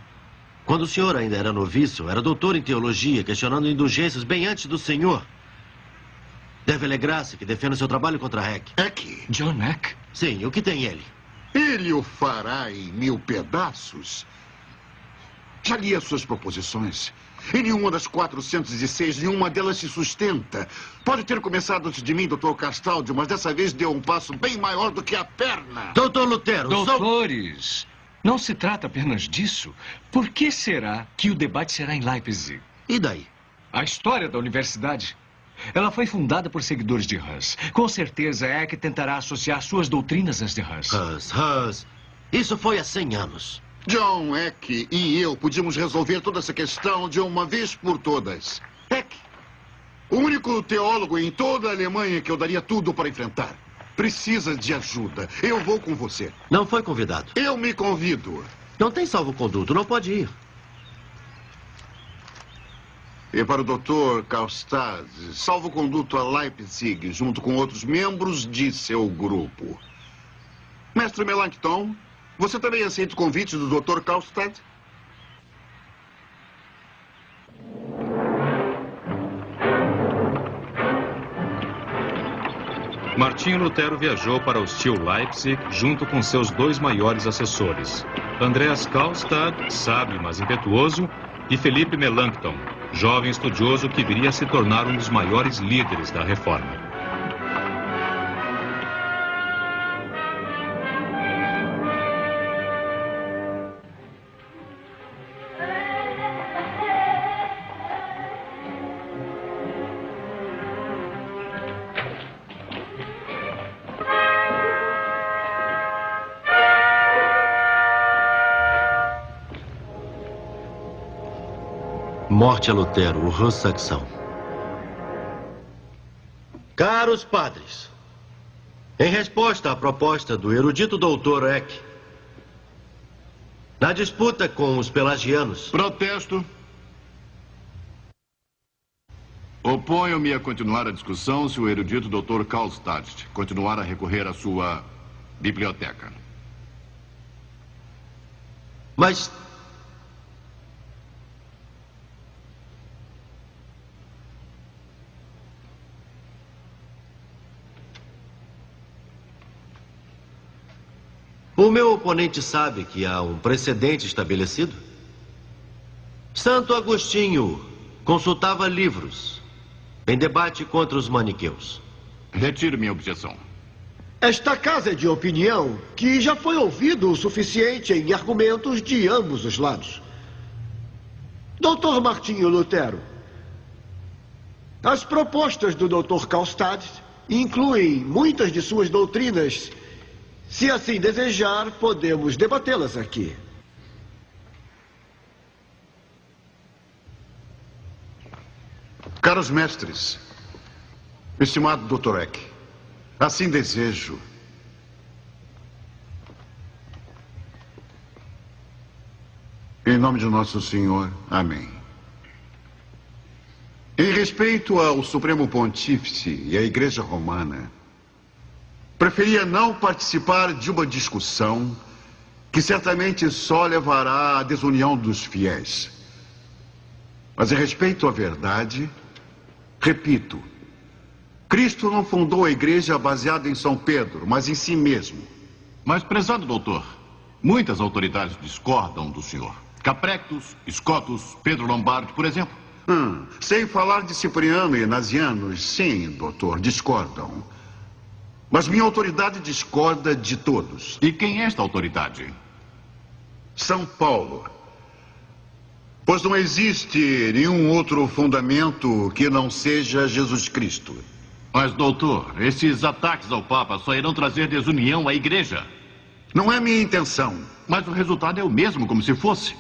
Quando o senhor ainda era noviço, era doutor em teologia, questionando indulgências bem antes do senhor. Deve alegrar-se que defenda seu trabalho contra Eck. Eck? John Eck? Sim, o que tem ele? Ele o fará em 1000 pedaços. Já li as suas proposições. Em nenhuma das 406, nenhuma delas se sustenta. Pode ter começado antes de mim, doutor Castaldi, mas dessa vez deu um passo bem maior do que a perna. Doutor Lutero, doutores, não se trata apenas disso. Por que será que o debate será em Leipzig? E daí? A história da universidade. Ela foi fundada por seguidores de Hus. Com certeza é que tentará associar suas doutrinas às de Hus. Hus. Isso foi há 100 anos. John Eck e eu podíamos resolver toda essa questão de uma vez por todas. Eck, o único teólogo em toda a Alemanha que eu daria tudo para enfrentar, precisa de ajuda. Eu vou com você. Não foi convidado. Eu me convido. Não tem salvo-conduto, não pode ir. E para o Dr. Karlstad, salvo-conduto a Leipzig, junto com outros membros de seu grupo. Mestre Melanchthon, você também aceita o convite do Dr. Karlstad? Martinho Lutero viajou para o Still Leipzig junto com seus 2 maiores assessores, Andreas Karlstad, sábio mas impetuoso, e Felipe Melanchthon, jovem estudioso que viria a se tornar um dos maiores líderes da reforma. Morte a Lutero, o Hans Saxão. Caros padres, em resposta à proposta do erudito doutor Eck, na disputa com os pelagianos... Protesto. Oponho-me a continuar a discussão se o erudito doutor Karlstad continuar a recorrer à sua biblioteca. Mas... o meu oponente sabe que há um precedente estabelecido? Santo Agostinho consultava livros em debate contra os maniqueus. Retiro minha objeção. Esta casa é de opinião que já foi ouvido o suficiente em argumentos de ambos os lados. Dr. Martinho Lutero, as propostas do Dr. Karlstad incluem muitas de suas doutrinas. Se assim desejar, podemos debatê-las aqui. Caros mestres, estimado Dr. Eck, assim desejo. Em nome de Nosso Senhor, amém. Em respeito ao Supremo Pontífice e à Igreja Romana, preferia não participar de uma discussão que certamente só levará à desunião dos fiéis. Mas em respeito à verdade, repito, Cristo não fundou a igreja baseada em São Pedro, mas em si mesmo. Mas, prezado doutor, muitas autoridades discordam do senhor. Caprectus, Scotus, Pedro Lombardi, por exemplo. Sem falar de Cipriano e Nazianos, sim, doutor, discordam. Mas minha autoridade discorda de todos. E quem é esta autoridade? São Paulo. Pois não existe nenhum outro fundamento que não seja Jesus Cristo. Mas, doutor, esses ataques ao Papa só irão trazer desunião à igreja. Não é minha intenção. Mas o resultado é o mesmo, como se fosse.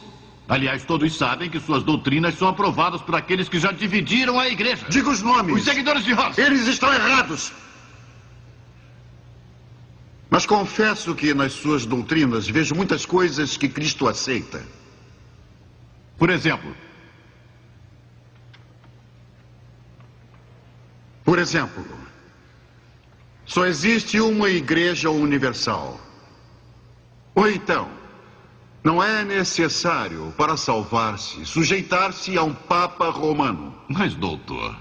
Aliás, todos sabem que suas doutrinas são aprovadas por aqueles que já dividiram a igreja. Diga os nomes. Os seguidores de Hus. Eles estão errados. Mas confesso que nas suas doutrinas vejo muitas coisas que Cristo aceita. Por exemplo? Por exemplo, só existe uma igreja universal. Ou então, não é necessário, para salvar-se, sujeitar-se a um Papa romano. Mas, doutor,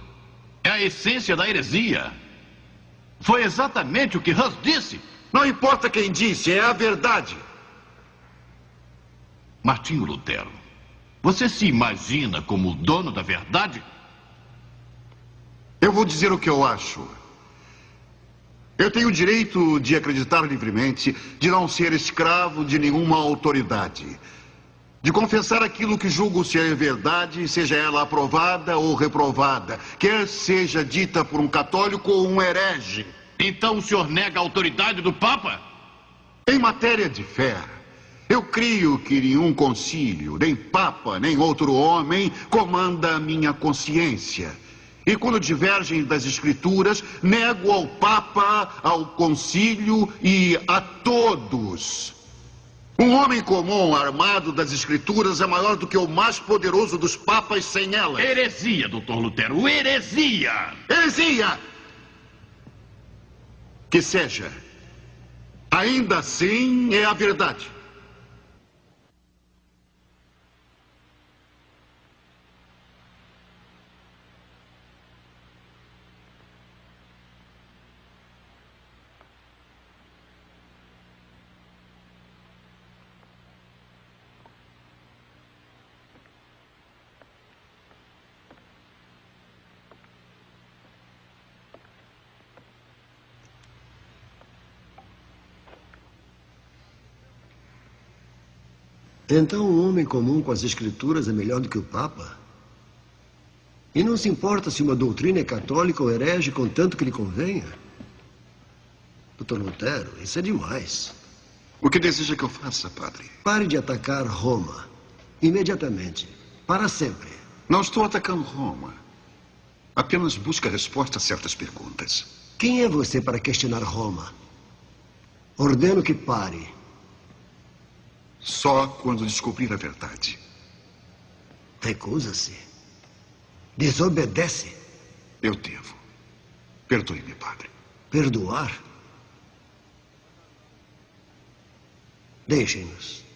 é a essência da heresia. Foi exatamente o que Hus disse. Não importa quem disse, é a verdade. Martinho Lutero, você se imagina como o dono da verdade? Eu vou dizer o que eu acho. Eu tenho o direito de acreditar livremente, de não ser escravo de nenhuma autoridade. De confessar aquilo que julgo ser verdade, seja ela aprovada ou reprovada, quer seja dita por um católico ou um herege. Então o senhor nega a autoridade do Papa? Em matéria de fé, Eu creio que nenhum concílio, nem papa, nem outro homem, comanda a minha consciência. E quando divergem das escrituras, nego ao papa, ao concílio e a todos. Um homem comum, armado das escrituras, é maior do que o mais poderoso dos papas sem elas. Heresia, doutor Lutero, heresia! Heresia! Que seja. Ainda assim é a verdade. Então um homem comum com as escrituras é melhor do que o Papa? E não se importa se uma doutrina é católica ou herege, contanto que lhe convenha? Doutor Lutero, isso é demais. O que deseja que eu faça, padre? Pare de atacar Roma. Imediatamente. Para sempre. Não estou atacando Roma. Apenas busco a resposta a certas perguntas. Quem é você para questionar Roma? Ordeno que pare. Só quando descobrir a verdade. Recusa-se. Desobedece. Eu devo. Perdoe-me, padre. Perdoar? Deixem-nos.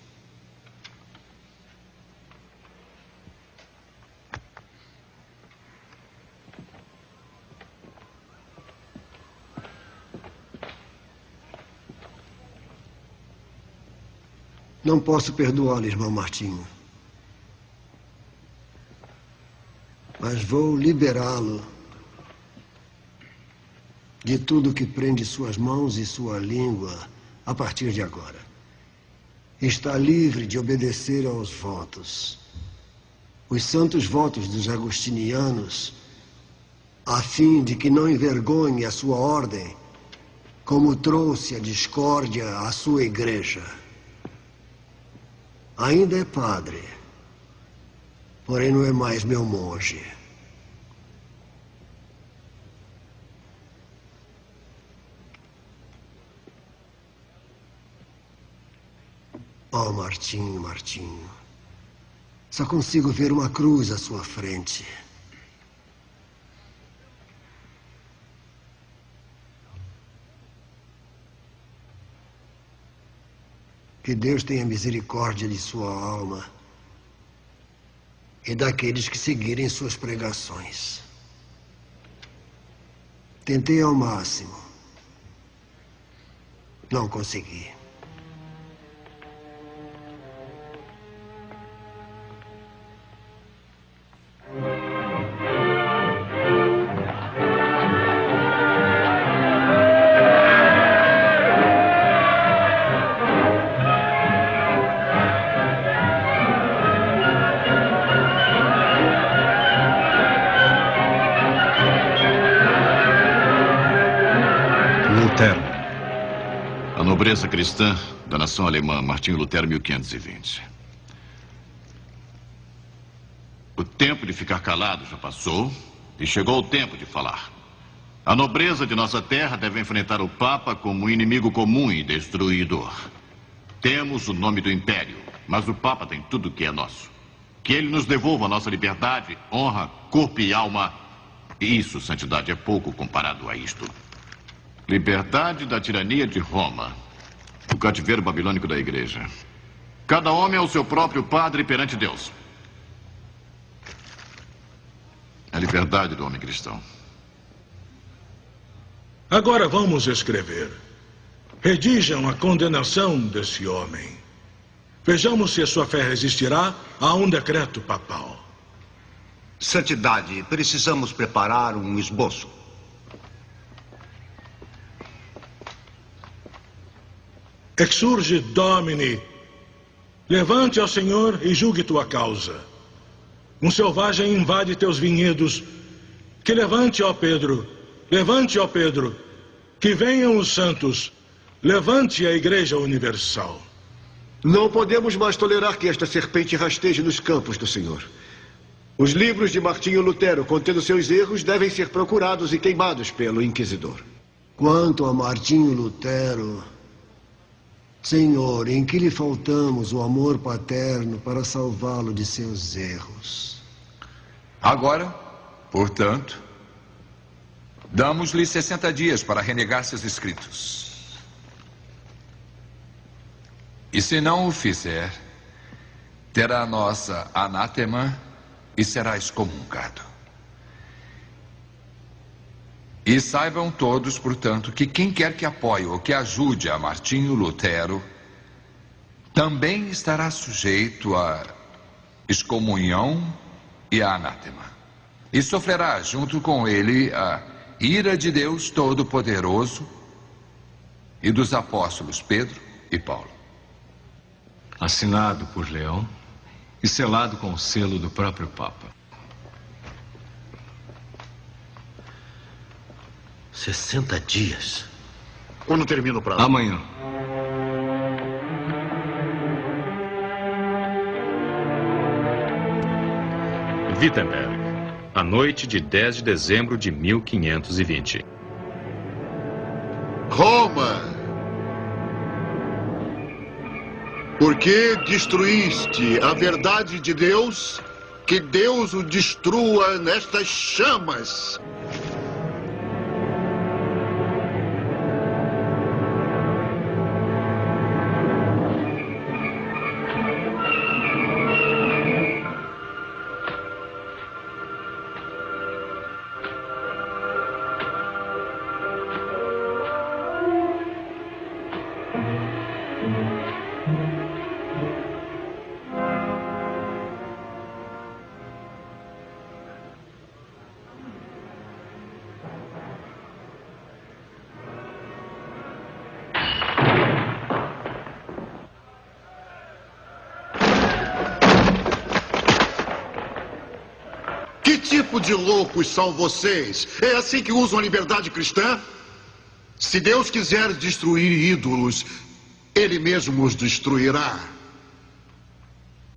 Não posso perdoá-lo, irmão Martinho. Mas vou liberá-lo de tudo que prende suas mãos e sua língua a partir de agora. Está livre de obedecer aos votos. Os santos votos dos agostinianos, a fim de que não envergonhe a sua ordem, como trouxe a discórdia à sua igreja. Ainda é padre, porém não é mais meu monge. Oh, Martinho, Martinho. Só consigo ver uma cruz à sua frente. Que Deus tenha misericórdia de sua alma e daqueles que seguirem suas pregações. Tentei ao máximo. Não consegui. A nobreza cristã da nação alemã, Martinho Lutero, 1520. O tempo de ficar calado já passou e chegou o tempo de falar. A nobreza de nossa terra deve enfrentar o Papa como um inimigo comum e destruidor. Temos o nome do Império, mas o Papa tem tudo que é nosso. Que ele nos devolva a nossa liberdade, honra, corpo e alma. E isso, santidade, é pouco comparado a isto. Liberdade da tirania de Roma. O cativeiro babilônico da igreja. Cada homem é o seu próprio padre perante Deus. A liberdade do homem cristão. Agora vamos escrever. Redijam a condenação desse homem. Vejamos se a sua fé resistirá a um decreto papal. Santidade, precisamos preparar um esboço. Exurge Domini. Levante ao Senhor e julgue tua causa. Um selvagem invade teus vinhedos. Que levante, ó Pedro. Levante, ó Pedro. Que venham os santos. Levante a Igreja Universal. Não podemos mais tolerar que esta serpente rasteje nos campos do Senhor. Os livros de Martinho Lutero, contendo seus erros, devem ser procurados e queimados pelo inquisidor. Quanto a Martinho Lutero, Senhor, em que lhe faltamos o amor paterno para salvá-lo de seus erros? Agora, portanto, damos-lhe 60 dias para renegar seus escritos. E se não o fizer, terá a nossa anátema e será excomungado. E saibam todos, portanto, que quem quer que apoie ou que ajude a Martinho Lutero também estará sujeito a excomunhão e a anátema. E sofrerá junto com ele a ira de Deus Todo-Poderoso e dos apóstolos Pedro e Paulo. Assinado por Leão e selado com o selo do próprio Papa. 60 dias. Quando termina o prazo? Amanhã. Wittenberg, a noite de 10 de dezembro de 1520. Roma! Por que destruíste a verdade de Deus? Que Deus o destrua nestas chamas. Que tipo de loucos são vocês? É assim que usam a liberdade cristã? Se Deus quiser destruir ídolos, Ele mesmo os destruirá.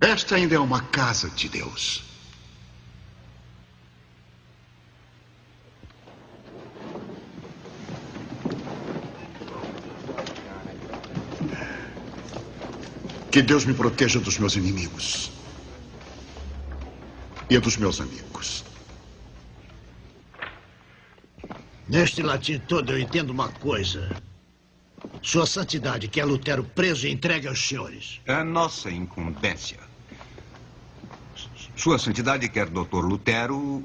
Esta ainda é uma casa de Deus. Que Deus me proteja dos meus inimigos. E dos meus amigos. Neste latim todo eu entendo uma coisa. Sua Santidade quer Lutero preso e entregue aos senhores. É nossa incumbência. Sua Santidade quer Dr. Lutero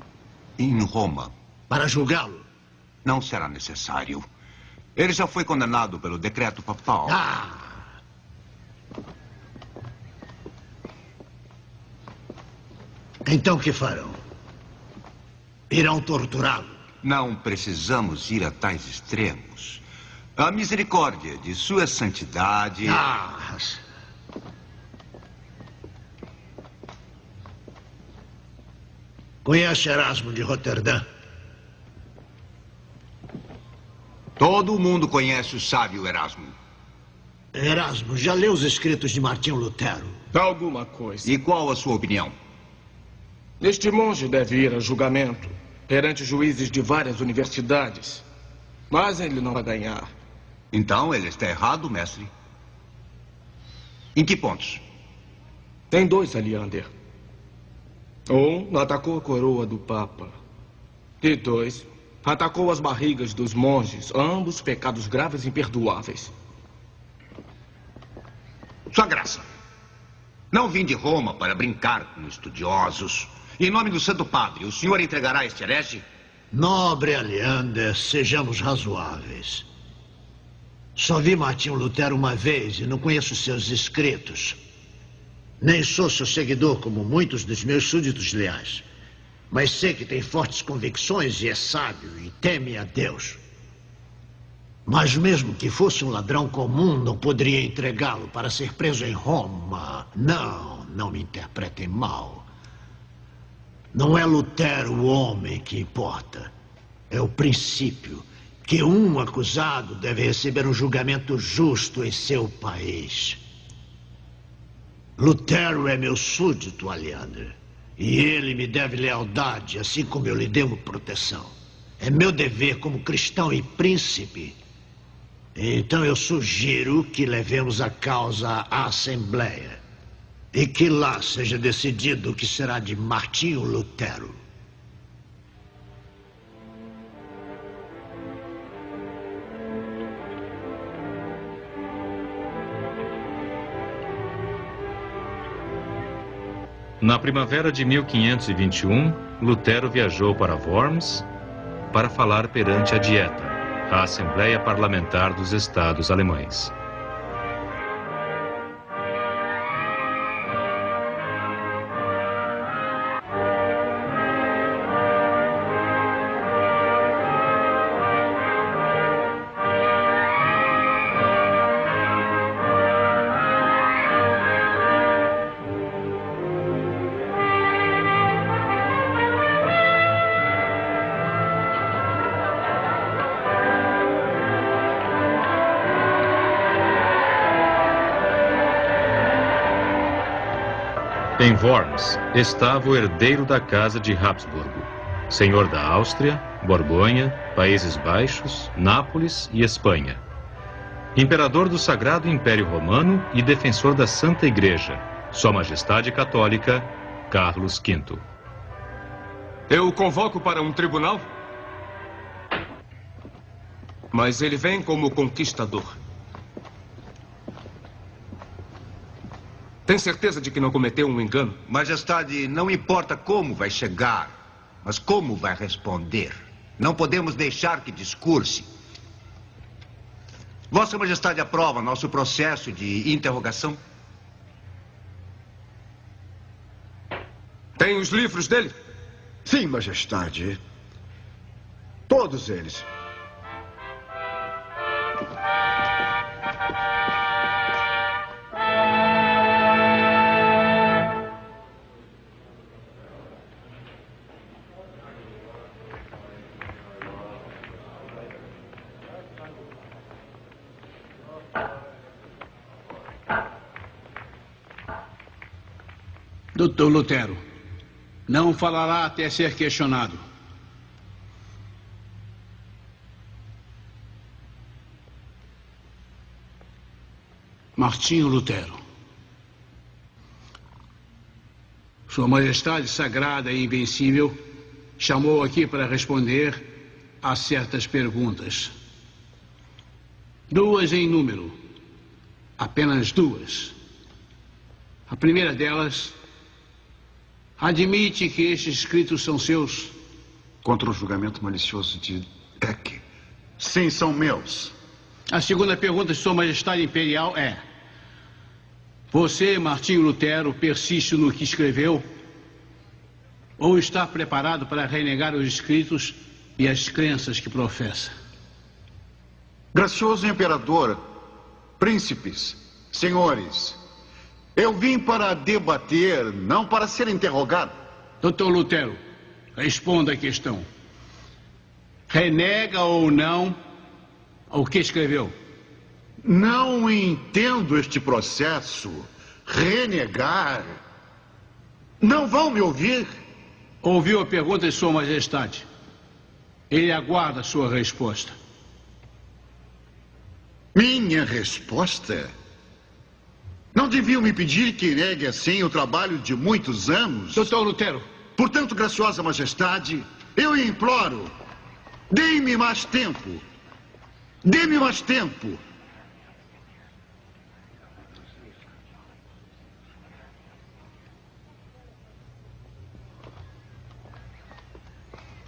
em Roma. Para julgá-lo? Não será necessário. Ele já foi condenado pelo decreto papal. Então o que farão? Irão torturá-lo? Não precisamos ir a tais extremos. A misericórdia de Sua Santidade... Conhece Erasmo de Roterdã? Todo mundo conhece o sábio Erasmo. Erasmo, já leu os escritos de Martinho Lutero? Alguma coisa. E qual a sua opinião? Este monge deve ir a julgamento perante juízes de várias universidades. Mas ele não vai ganhar. Então ele está errado, mestre? Em que pontos? Tem dois, Aliander. Um atacou a coroa do Papa. E dois, atacou as barrigas dos monges, ambos pecados graves e imperdoáveis. Sua Graça, não vim de Roma para brincar com estudiosos. Em nome do Santo Padre, o senhor entregará este herege? Nobre Aliander, sejamos razoáveis. Só vi Martinho Lutero uma vez e não conheço seus escritos. Nem sou seu seguidor como muitos dos meus súditos leais. Mas sei que tem fortes convicções e é sábio e teme a Deus. Mas mesmo que fosse um ladrão comum, não poderia entregá-lo para ser preso em Roma. Não me interpretem mal. Não é Lutero o homem que importa. É o princípio que um acusado deve receber um julgamento justo em seu país. Lutero é meu súdito, Aleander. E ele me deve lealdade, assim como eu lhe devo proteção. É meu dever como cristão e príncipe. Então eu sugiro que levemos a causa à Assembleia. E que lá seja decidido o que será de Martinho Lutero. Na primavera de 1521, Lutero viajou para Worms para falar perante a Dieta, a Assembleia Parlamentar dos Estados Alemães. Em Worms estava o herdeiro da casa de Habsburgo, senhor da Áustria, Borgonha, Países Baixos, Nápoles e Espanha. Imperador do Sagrado Império Romano e defensor da Santa Igreja, Sua Majestade Católica, Carlos V. Eu o convoco para um tribunal? Mas ele vem como conquistador. Tem certeza de que não cometeu um engano? Majestade, não importa como vai chegar, mas como vai responder. Não podemos deixar que discurse. Vossa Majestade aprova nosso processo de interrogação? Tem os livros dele? Sim, Majestade. Todos eles. Doutor Lutero, não falará até ser questionado. Martinho Lutero. Sua Majestade Sagrada e Invencível chamou aqui para responder a certas perguntas. Duas em número. Apenas duas. A primeira delas... Admite que estes escritos são seus? Contra o julgamento malicioso de Eck. Sim, são meus. A segunda pergunta de Sua Majestade Imperial é: você, Martinho Lutero, persiste no que escreveu? Ou está preparado para renegar os escritos e as crenças que professa? Gracioso imperador, príncipes, senhores, eu vim para debater, não para ser interrogado. Doutor Lutero, responda a questão. Renega ou não o que escreveu? Não entendo este processo. Renegar. Não vão me ouvir. Ouviu a pergunta de Sua Majestade. Ele aguarda a sua resposta. Minha resposta? Não deviam me pedir que negue assim o trabalho de muitos anos? Doutor Lutero. Portanto, graciosa majestade, eu imploro, dê-me mais tempo. Dê-me mais tempo.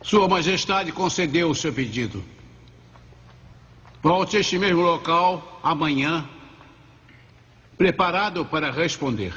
Sua Majestade concedeu o seu pedido. Volte a este mesmo local amanhã, preparado para responder.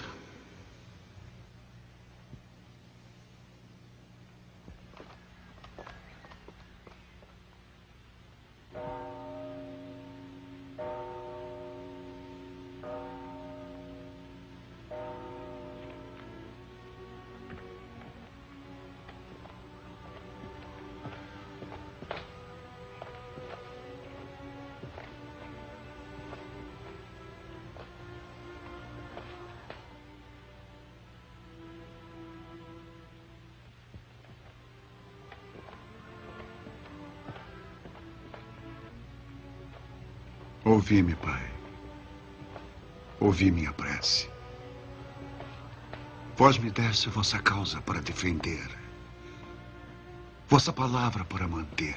Ouvi-me, Pai. Ouvi minha prece. Vós me deste vossa causa para defender, vossa palavra para manter.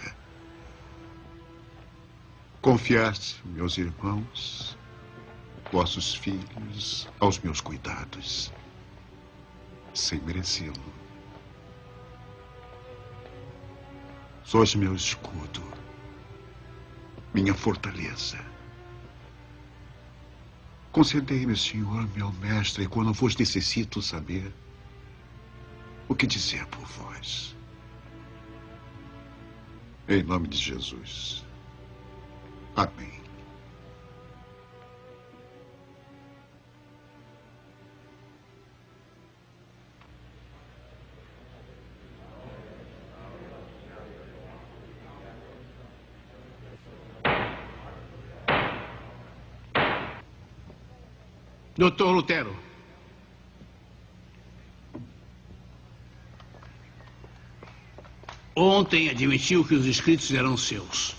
Confiaste, meus irmãos, vossos filhos, aos meus cuidados, sem merecê-lo. Sois meu escudo, minha fortaleza. Concedei-me, Senhor, meu mestre, quando vos necessito saber o que dizer por vós. Em nome de Jesus. Amém. Doutor Lutero. Ontem admitiu que os escritos eram seus.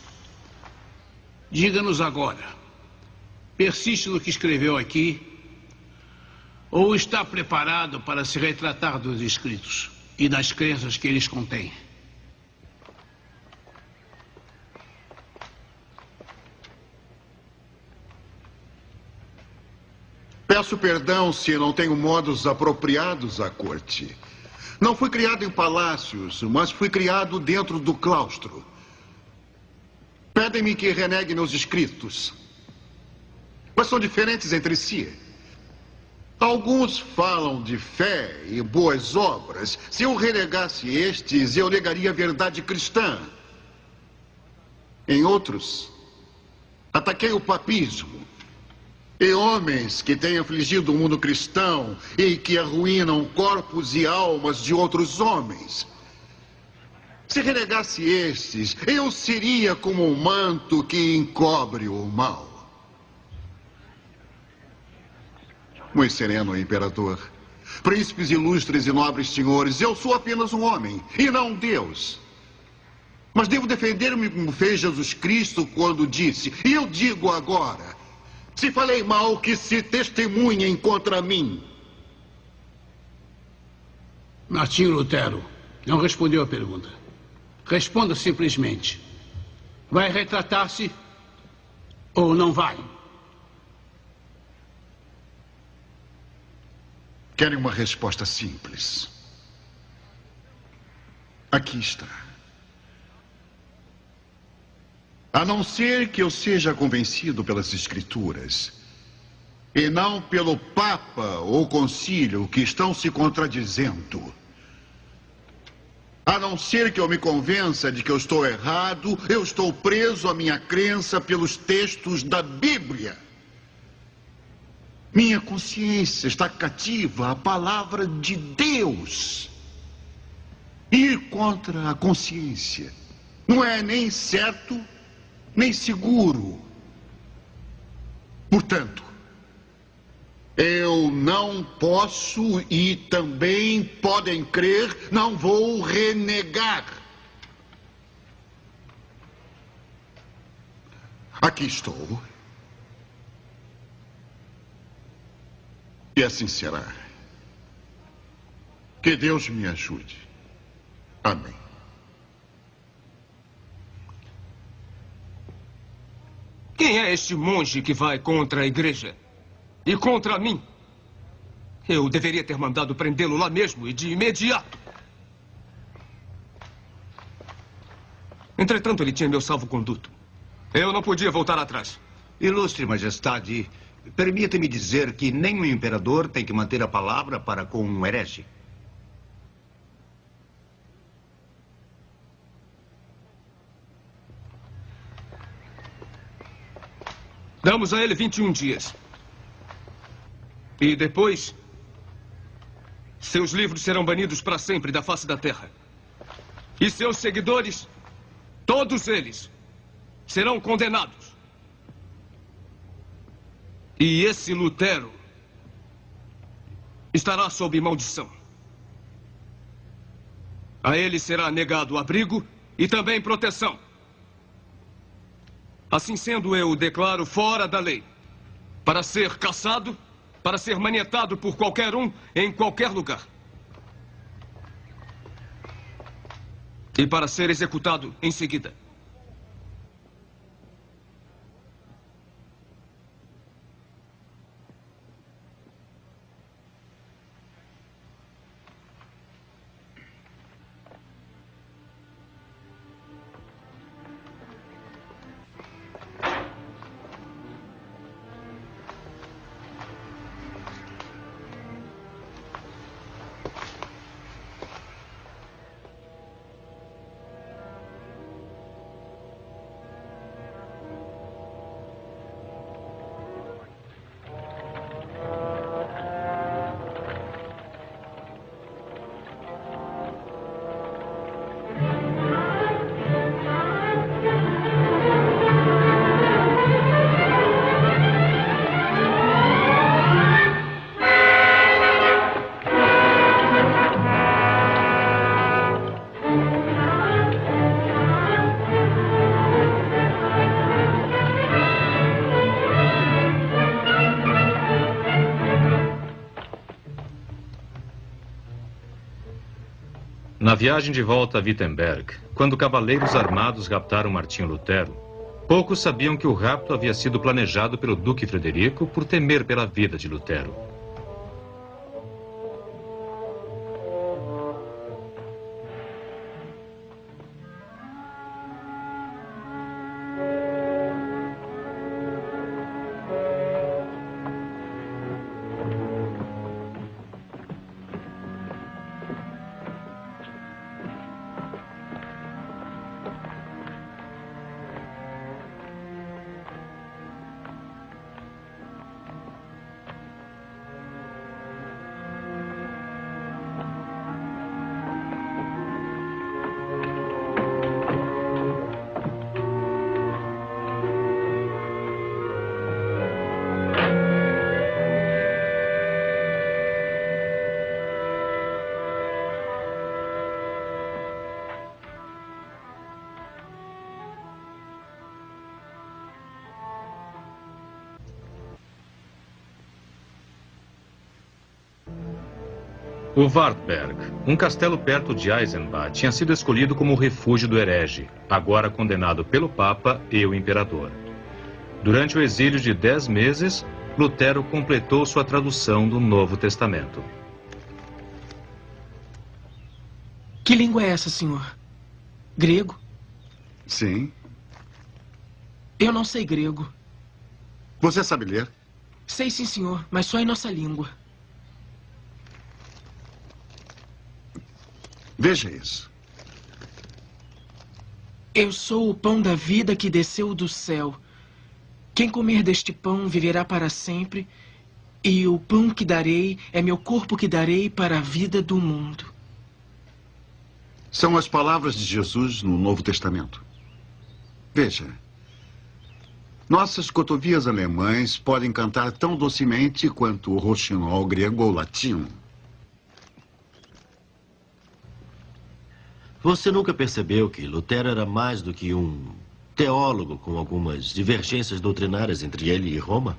Diga-nos agora, persiste no que escreveu aqui ou está preparado para se retratar dos escritos e das crenças que eles contêm? Peço perdão se não tenho modos apropriados à corte. Não fui criado em palácios, mas fui criado dentro do claustro. Pedem-me que renegue meus escritos, mas são diferentes entre si. Alguns falam de fé e boas obras. Se eu renegasse estes, eu negaria a verdade cristã. Em outros, ataquei o papismo. E homens que têm afligido o mundo cristão e que arruinam corpos e almas de outros homens. Se renegasse estes, eu seria como um manto que encobre o mal. Muito sereno, imperador. Príncipes ilustres e nobres senhores, eu sou apenas um homem e não Deus. Mas devo defender-me como fez Jesus Cristo quando disse, e eu digo agora: se falei mal, que se testemunhem contra mim. Martinho Lutero não respondeu à pergunta. Responda simplesmente. Vai retratar-se ou não vai? Querem uma resposta simples? Aqui está. A não ser que eu seja convencido pelas Escrituras, e não pelo Papa ou Concílio que estão se contradizendo. A não ser que eu me convença de que eu estou errado, eu estou preso à minha crença pelos textos da Bíblia. Minha consciência está cativa à palavra de Deus. Ir contra a consciência não é nem certo, nem seguro. Portanto, eu não posso e também podem crer, não vou renegar. Aqui estou. E assim será. Que Deus me ajude. Amém. Quem é este monge que vai contra a igreja? E contra mim? Eu deveria ter mandado prendê-lo lá mesmo e de imediato. Entretanto, ele tinha meu salvo-conduto. Eu não podia voltar atrás. Ilustre Majestade, permita-me dizer que nem o imperador tem que manter a palavra para com um herege. Damos a ele 21 dias. E depois, seus livros serão banidos para sempre da face da terra. E seus seguidores, todos eles, serão condenados. E esse Lutero estará sob maldição. A ele será negado abrigo e também proteção. Assim sendo, eu o declaro fora da lei. Para ser caçado, para ser manietado por qualquer um, em qualquer lugar. E para ser executado em seguida. Na viagem de volta a Wittenberg, quando cavaleiros armados raptaram Martinho Lutero, poucos sabiam que o rapto havia sido planejado pelo Duque Frederico por temer pela vida de Lutero. O Wartberg, um castelo perto de Eisenbach, tinha sido escolhido como o refúgio do herege, agora condenado pelo Papa e o Imperador. Durante o exílio de 10 meses, Lutero completou sua tradução do Novo Testamento. Que língua é essa, senhor? Grego? Sim. Eu não sei grego. Você sabe ler? Sei sim, senhor, mas só em nossa língua. Veja isso. Eu sou o pão da vida que desceu do céu. Quem comer deste pão viverá para sempre, e o pão que darei é meu corpo que darei para a vida do mundo. São as palavras de Jesus no Novo Testamento. Veja. Nossas cotovias alemães podem cantar tão docemente quanto o roxinol grego ou latino. Você nunca percebeu que Lutero era mais do que um teólogo com algumas divergências doutrinárias entre ele e Roma?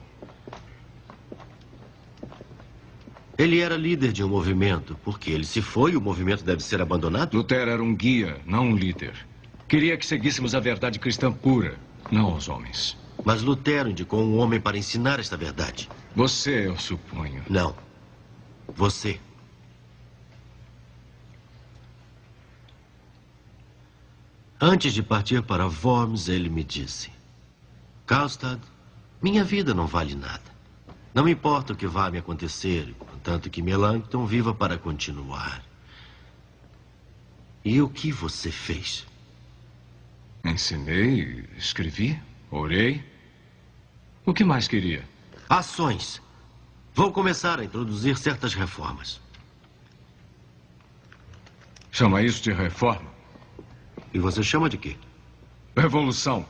Ele era líder de um movimento. Porque ele se foi, o movimento deve ser abandonado? Lutero era um guia, não um líder. Queria que seguíssemos a verdade cristã pura, não os homens. Mas Lutero indicou um homem para ensinar esta verdade. Você, eu suponho. Não. Você. Antes de partir para Worms, ele me disse: Karlstad, minha vida não vale nada. Não importa o que vá me acontecer, contanto que Melanchthon viva para continuar. E o que você fez? Ensinei, escrevi, orei. O que mais queria? Ações. Vou começar a introduzir certas reformas. Chama isso de reforma? E você chama de quê? Revolução.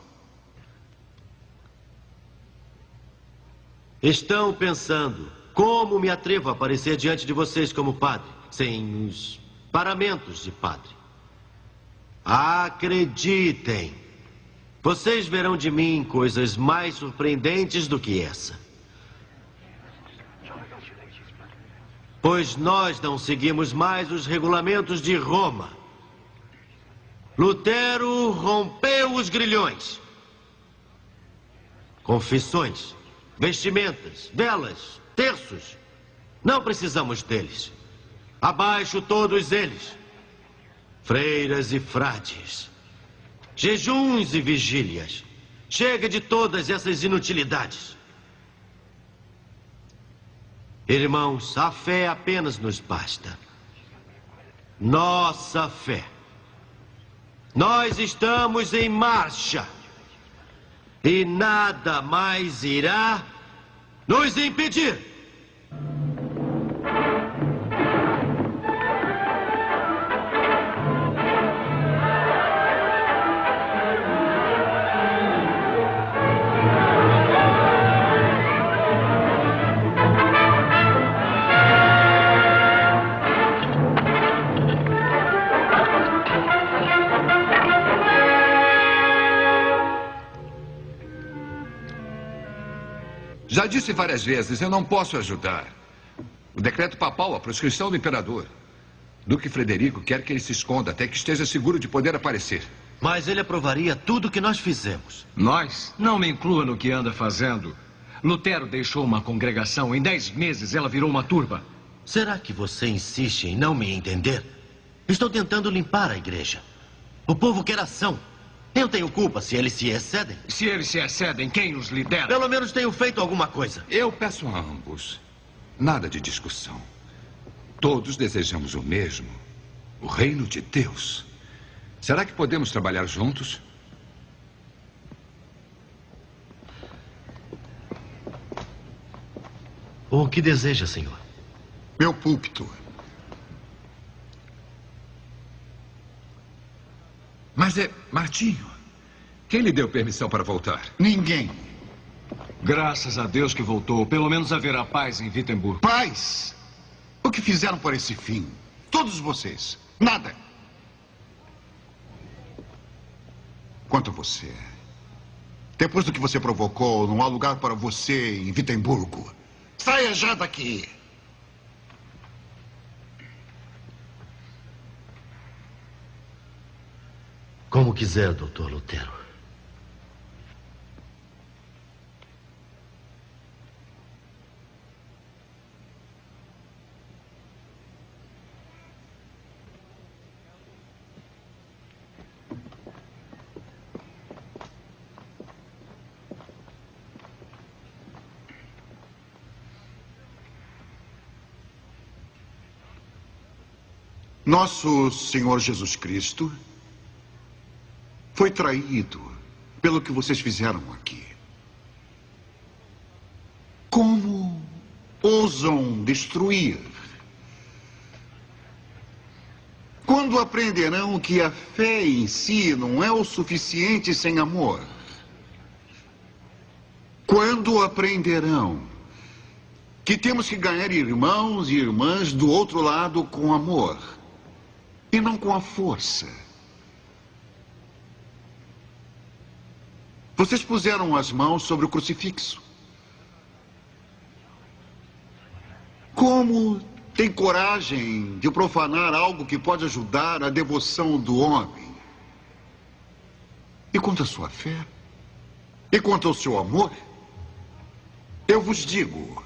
Estão pensando como me atrevo a aparecer diante de vocês como padre, sem os paramentos de padre. Acreditem. Vocês verão de mim coisas mais surpreendentes do que essa. Pois nós não seguimos mais os regulamentos de Roma. Lutero rompeu os grilhões. Confissões, vestimentas, velas, terços. Não precisamos deles. Abaixo todos eles. Freiras e frades. Jejuns e vigílias. Chega de todas essas inutilidades. Irmãos, a fé apenas nos basta. Nossa fé. Nós estamos em marcha. E nada mais irá nos impedir. Já disse várias vezes, eu não posso ajudar. O decreto papal, a proscrição do imperador. Duque Frederico quer que ele se esconda até que esteja seguro de poder aparecer. Mas ele aprovaria tudo o que nós fizemos. Nós? Não me inclua no que anda fazendo. Lutero deixou uma congregação, em 10 meses ela virou uma turba. Será que você insiste em não me entender? Estou tentando limpar a igreja. O povo quer ação. Eu tenho culpa se eles se excedem. Se eles se excedem, quem os lidera? Pelo menos tenho feito alguma coisa. Eu peço a ambos, nada de discussão. Todos desejamos o mesmo, o reino de Deus. Será que podemos trabalhar juntos? O que deseja, senhor? Meu púlpito. Mas Martinho, quem lhe deu permissão para voltar? Ninguém. Graças a Deus que voltou. Pelo menos haverá paz em Wittenberg. Paz? O que fizeram por esse fim? Todos vocês. Nada. Quanto a você. Depois do que você provocou, não há lugar para você em Wittenberg. Saia já daqui. Como quiser, Dr. Lutero. Nosso Senhor Jesus Cristo foi traído pelo que vocês fizeram aqui. Como ousam destruir? Quando aprenderão que a fé em si não é o suficiente sem amor? Quando aprenderão que temos que ganhar irmãos e irmãs do outro lado com amor e não com a força? Vocês puseram as mãos sobre o crucifixo. Como tem coragem de profanar algo que pode ajudar a devoção do homem? E quanto à sua fé? E quanto ao seu amor? Eu vos digo,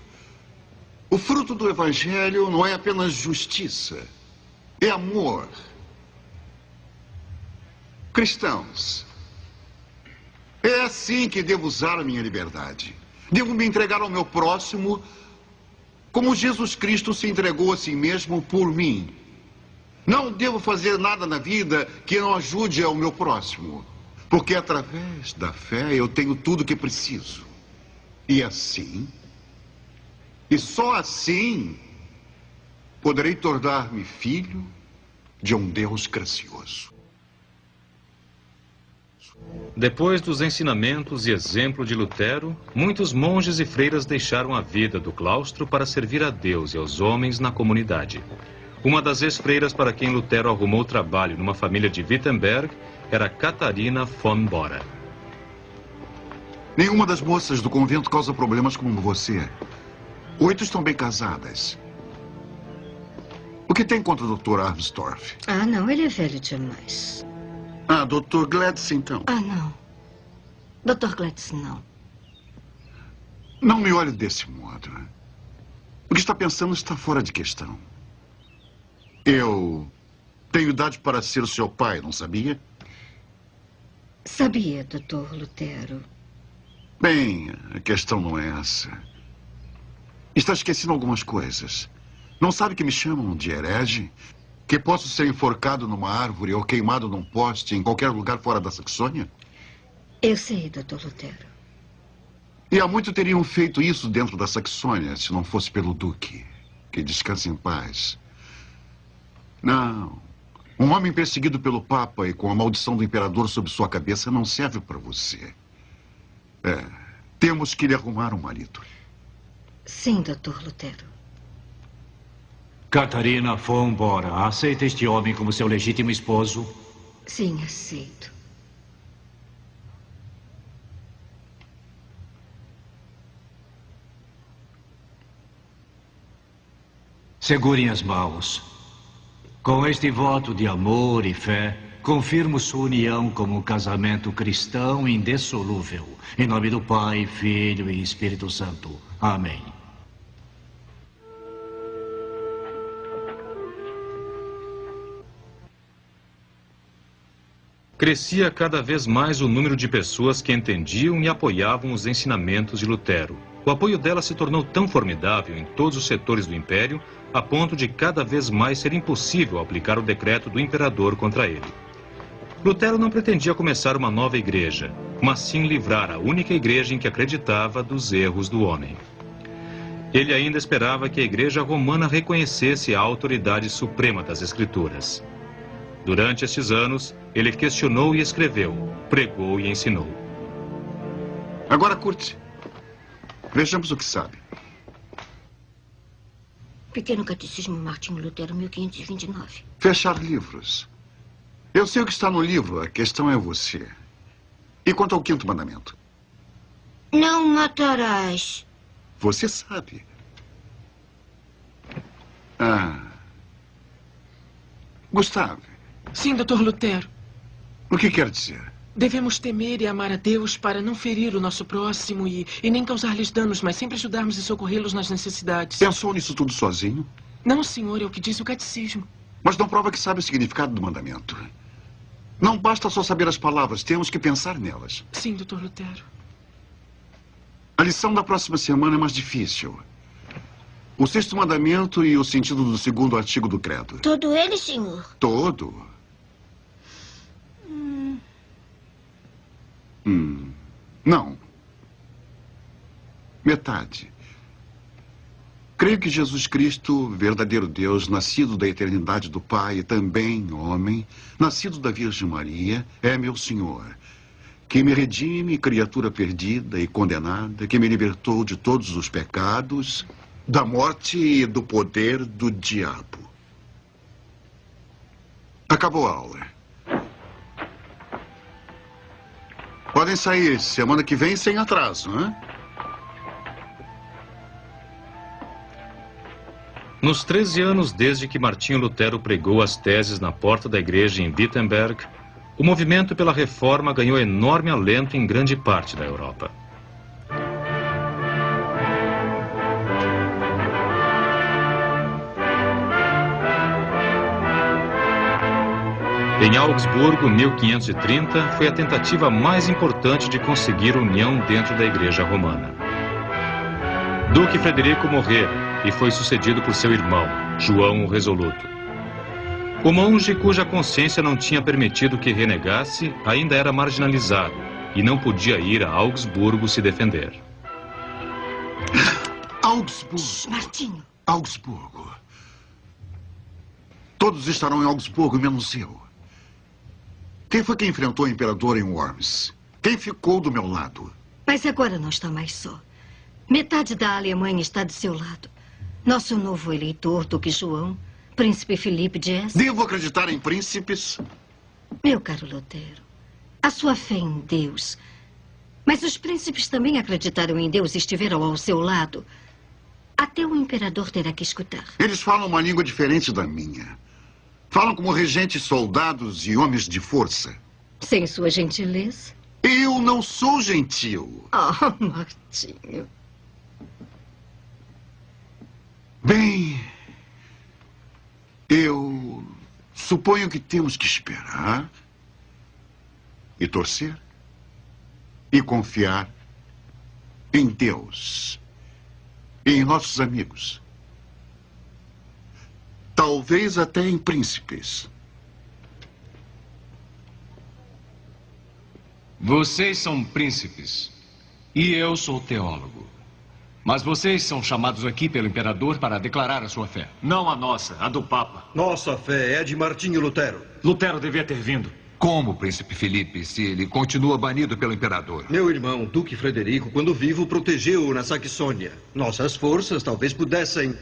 o fruto do Evangelho não é apenas justiça, é amor. Cristãos, é assim que devo usar a minha liberdade. Devo me entregar ao meu próximo como Jesus Cristo se entregou a si mesmo por mim. Não devo fazer nada na vida que não ajude ao meu próximo, porque através da fé eu tenho tudo o que preciso. E assim, e só assim, poderei tornar-me filho de um Deus gracioso. Depois dos ensinamentos e exemplo de Lutero, muitos monges e freiras deixaram a vida do claustro para servir a Deus e aos homens na comunidade. Uma das ex-freiras para quem Lutero arrumou trabalho numa família de Wittenberg era Catarina von Bora. Nenhuma das moças do convento causa problemas como você. 8 estão bem casadas. O que tem contra o Dr. Armstorff? Ah, não. Ele é velho demais. Ah, Dr. Gladys, então. Ah, não. Dr. Gladys, não. Não me olhe desse modo. O que está pensando está fora de questão. Eu tenho idade para ser o seu pai, não sabia? Sabia, Dr. Lutero. Bem, a questão não é essa. Está esquecendo algumas coisas. Não sabe que me chamam de herege? Que posso ser enforcado numa árvore ou queimado num poste em qualquer lugar fora da Saxônia? Eu sei, Dr. Lutero. E há muito teriam feito isso dentro da Saxônia, se não fosse pelo Duque. Que descanse em paz. Não. Um homem perseguido pelo Papa e com a maldição do imperador sobre sua cabeça não serve para você. Temos que lhe arrumar um marido. Sim, Dr. Lutero. Catarina von Bora, aceita este homem como seu legítimo esposo? Sim, aceito. Segurem as mãos. Com este voto de amor e fé, confirmo sua união como um casamento cristão indissolúvel. Em nome do Pai, Filho e Espírito Santo. Amém. Crescia cada vez mais o número de pessoas que entendiam e apoiavam os ensinamentos de Lutero. O apoio dela se tornou tão formidável em todos os setores do Império, a ponto de cada vez mais ser impossível aplicar o decreto do imperador contra ele. Lutero não pretendia começar uma nova igreja, mas sim livrar a única igreja em que acreditava dos erros do homem. Ele ainda esperava que a Igreja Romana reconhecesse a autoridade suprema das Escrituras. Durante estes anos, ele questionou e escreveu, pregou e ensinou. Agora curte. Vejamos o que sabe. Pequeno Catecismo Martinho Lutero, 1529. Fechar livros. Eu sei o que está no livro, a questão é você. E quanto ao 5º mandamento? Não matarás. Você sabe. Gustavo. Sim, Dr. Lutero. O que quer dizer? Devemos temer e amar a Deus para não ferir o nosso próximo e nem causar-lhes danos, mas sempre ajudarmos e socorrê-los nas necessidades. Pensou nisso tudo sozinho? Não, senhor, é o que diz o catecismo. Mas não prova que sabe o significado do mandamento. Não basta só saber as palavras, temos que pensar nelas. Sim, Dr. Lutero. A lição da próxima semana é mais difícil. O 6º mandamento e o sentido do 2º artigo do credo. Todo ele, senhor? Todo. Não. Metade. Creio que Jesus Cristo, verdadeiro Deus, nascido da eternidade do Pai, também homem, nascido da Virgem Maria, é meu Senhor, que me redime, criatura perdida e condenada, que me libertou de todos os pecados, da morte e do poder do diabo. Acabou a aula. Podem sair semana que vem sem atraso, né? Nos 13 anos desde que Martinho Lutero pregou as teses na porta da igreja em Wittenberg, o movimento pela reforma ganhou enorme alento em grande parte da Europa. Em Augsburgo, 1530, foi a tentativa mais importante de conseguir união dentro da Igreja Romana. Duque Frederico morreu e foi sucedido por seu irmão, João o Resoluto. O monge cuja consciência não tinha permitido que renegasse ainda era marginalizado e não podia ir a Augsburgo se defender. Augsburgo. Martinho. Augsburgo. Todos estarão em Augsburgo, menos eu. Quem foi que enfrentou o imperador em Worms? Quem ficou do meu lado? Mas agora não está mais só. Metade da Alemanha está do seu lado. Nosso novo eleitor, Duque João, Príncipe Felipe de Hesse. Devo acreditar em príncipes? Meu caro Lutero, a sua fé em Deus Mas os príncipes também acreditaram em Deus e estiveram ao seu lado. Até o imperador terá que escutar. Eles falam uma língua diferente da minha. Falam como regentes, soldados e homens de força. Sem sua gentileza? Eu não sou gentil. Ah, Martinho. Bem, eu suponho que temos que esperar e torcer e confiar em Deus e em nossos amigos. Talvez até em príncipes. Vocês são príncipes e eu sou teólogo. Mas vocês são chamados aqui pelo imperador para declarar a sua fé. Não a nossa, a do Papa. Nossa fé é de Martinho Lutero. Lutero devia ter vindo. Como, príncipe Felipe, se ele continua banido pelo imperador? Meu irmão, Duque Frederico, quando vivo, protegeu-o na Saxônia. Nossas forças talvez pudessem...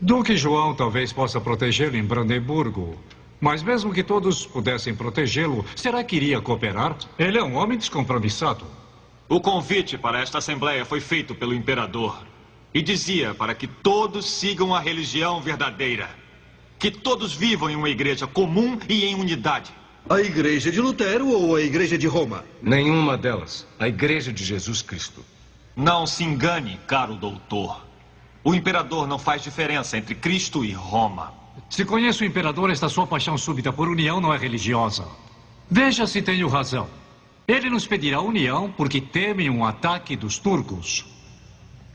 Duque João talvez possa protegê-lo em Brandemburgo. Mas mesmo que todos pudessem protegê-lo, será que iria cooperar? Ele é um homem descompromissado. O convite para esta assembleia foi feito pelo imperador. E dizia para que todos sigam a religião verdadeira. Que todos vivam em uma igreja comum e em unidade. A igreja de Lutero ou a igreja de Roma? Nenhuma delas. A igreja de Jesus Cristo. Não se engane, caro doutor. O imperador não faz diferença entre Cristo e Roma. Se conheço o imperador, esta sua paixão súbita por união não é religiosa. Veja se tenho razão. Ele nos pedirá união porque temem um ataque dos turcos.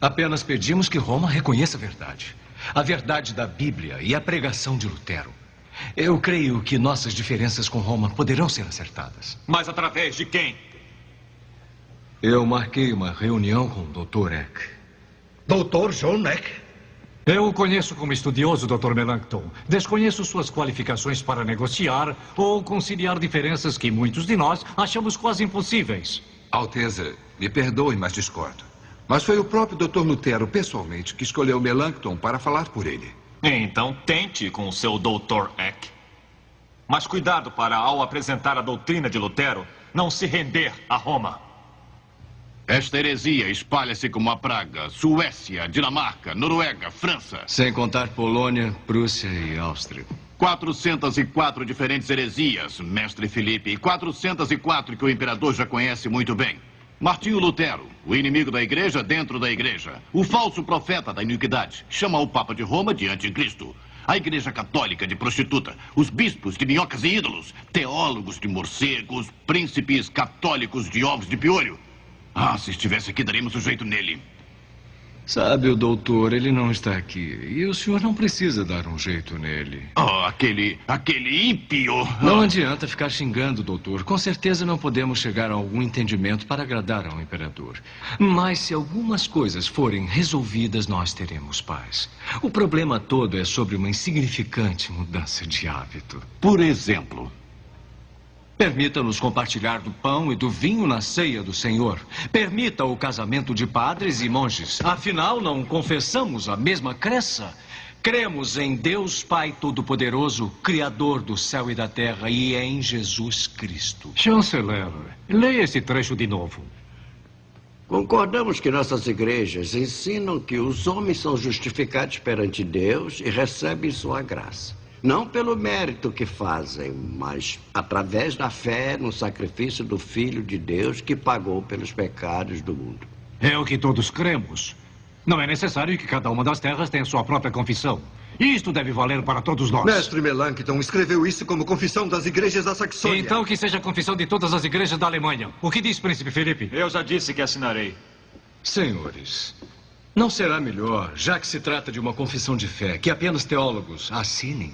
Apenas pedimos que Roma reconheça a verdade da Bíblia e a pregação de Lutero. Eu creio que nossas diferenças com Roma poderão ser acertadas. Mas através de quem? Eu marquei uma reunião com o Dr. Eck. Dr. John Eck? Eu o conheço como estudioso, Dr. Melanchthon. Desconheço suas qualificações para negociar ou conciliar diferenças que muitos de nós achamos quase impossíveis. Alteza, me perdoe, mas discordo. Mas foi o próprio Dr. Lutero, pessoalmente, que escolheu Melanchthon para falar por ele. Então tente com o seu Dr. Eck. Mas cuidado para, ao apresentar a doutrina de Lutero, não se render a Roma. Esta heresia espalha-se como uma praga. Suécia, Dinamarca, Noruega, França. Sem contar Polônia, Prússia e Áustria. 404 diferentes heresias, mestre Felipe. E 404 que o imperador já conhece muito bem. Martinho Lutero, o inimigo da igreja dentro da igreja. O falso profeta da iniquidade. Chama o Papa de Roma de anticristo. A igreja católica de prostituta. Os bispos de minhocas e ídolos. Teólogos de morcegos. Príncipes católicos de ovos de piolho. Ah, se estivesse aqui, daríamos um jeito nele. Sabe, o doutor, ele não está aqui. E o senhor não precisa dar um jeito nele. Oh, aquele ímpio. Não adianta ficar xingando, doutor. Com certeza não podemos chegar a algum entendimento para agradar ao imperador. Mas se algumas coisas forem resolvidas, nós teremos paz. O problema todo é sobre uma insignificante mudança de hábito. Por exemplo... Permita-nos compartilhar do pão e do vinho na ceia do Senhor. Permita o casamento de padres e monges. Afinal, não confessamos a mesma crença. Cremos em Deus Pai Todo-Poderoso, Criador do céu e da terra, e em Jesus Cristo. Chanceler, leia esse trecho de novo. Concordamos que nossas igrejas ensinam que os homens são justificados perante Deus e recebem sua graça. Não pelo mérito que fazem, mas através da fé no sacrifício do Filho de Deus que pagou pelos pecados do mundo. É o que todos cremos. Não é necessário que cada uma das terras tenha sua própria confissão. Isto deve valer para todos nós. Mestre Melanchthon escreveu isso como confissão das igrejas da Saxônia. Então que seja a confissão de todas as igrejas da Alemanha. O que diz, príncipe Felipe? Eu já disse que assinarei. Senhores, não será melhor, já que se trata de uma confissão de fé, que apenas teólogos assinem?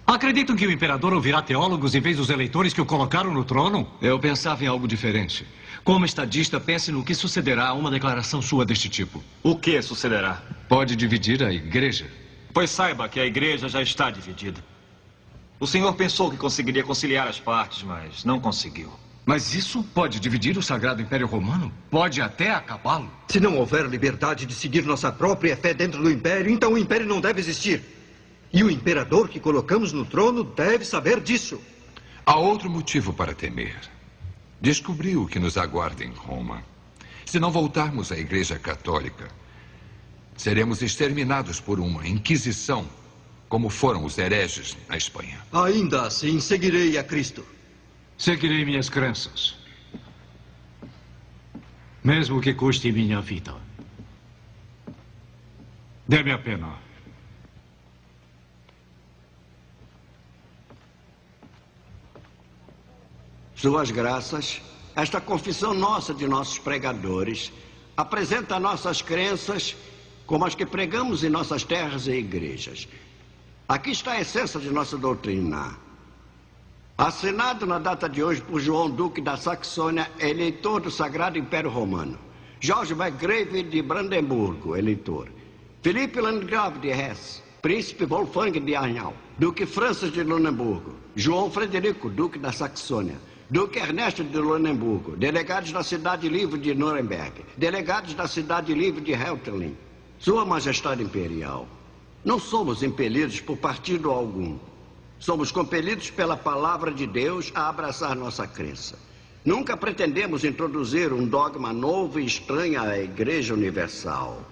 Acreditam que o imperador ouvirá teólogos em vez dos eleitores que o colocaram no trono? Eu pensava em algo diferente. Como estadista, pense no que sucederá a uma declaração sua deste tipo. O que sucederá? Pode dividir a igreja. Pois saiba que a igreja já está dividida. O senhor pensou que conseguiria conciliar as partes, mas não conseguiu. Mas isso pode dividir o Sagrado Império Romano? Pode até acabá-lo? Se não houver liberdade de seguir nossa própria fé dentro do Império, então o Império não deve existir. E o imperador que colocamos no trono deve saber disso. Há outro motivo para temer. Descobriu o que nos aguarda em Roma. Se não voltarmos à Igreja Católica, seremos exterminados por uma Inquisição, como foram os hereges na Espanha. Ainda assim, seguirei a Cristo. Seguirei minhas crenças. Mesmo que custe minha vida. Dê-me a pena. Suas graças, esta confissão nossa de nossos pregadores apresenta nossas crenças como as que pregamos em nossas terras e igrejas. Aqui está a essência de nossa doutrina. Assinado na data de hoje por João Duque da Saxônia, eleitor do Sagrado Império Romano. Jorge Margrave de Brandemburgo, eleitor. Felipe Landgrave de Hesse. Príncipe Wolfgang de Arnau. Duque Francis de Lunemburgo. João Frederico, Duque da Saxônia. Duque Ernesto de Lunemburgo. Delegados da Cidade Livre de Nuremberg. Delegados da Cidade Livre de Helterlin. Sua Majestade Imperial, não somos impelidos por partido algum. Somos compelidos pela palavra de Deus a abraçar nossa crença. Nunca pretendemos introduzir um dogma novo e estranho à Igreja Universal.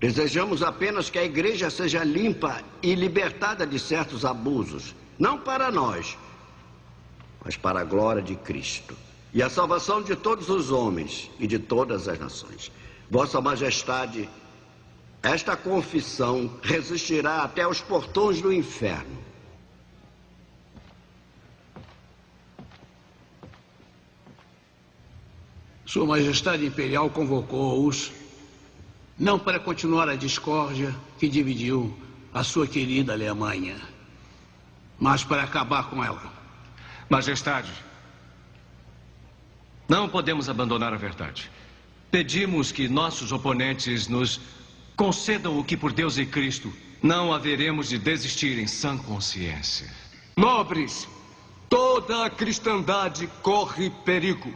Desejamos apenas que a Igreja seja limpa e libertada de certos abusos, não para nós, mas para a glória de Cristo e a salvação de todos os homens e de todas as nações. Vossa Majestade, esta confissão resistirá até os portões do inferno. Sua Majestade Imperial convocou-os não para continuar a discórdia que dividiu a sua querida Alemanha, mas para acabar com ela. Majestade, não podemos abandonar a verdade. Pedimos que nossos oponentes nos concedam o que por Deus e Cristo não haveremos de desistir em sã consciência. Nobres, toda a cristandade corre perigo.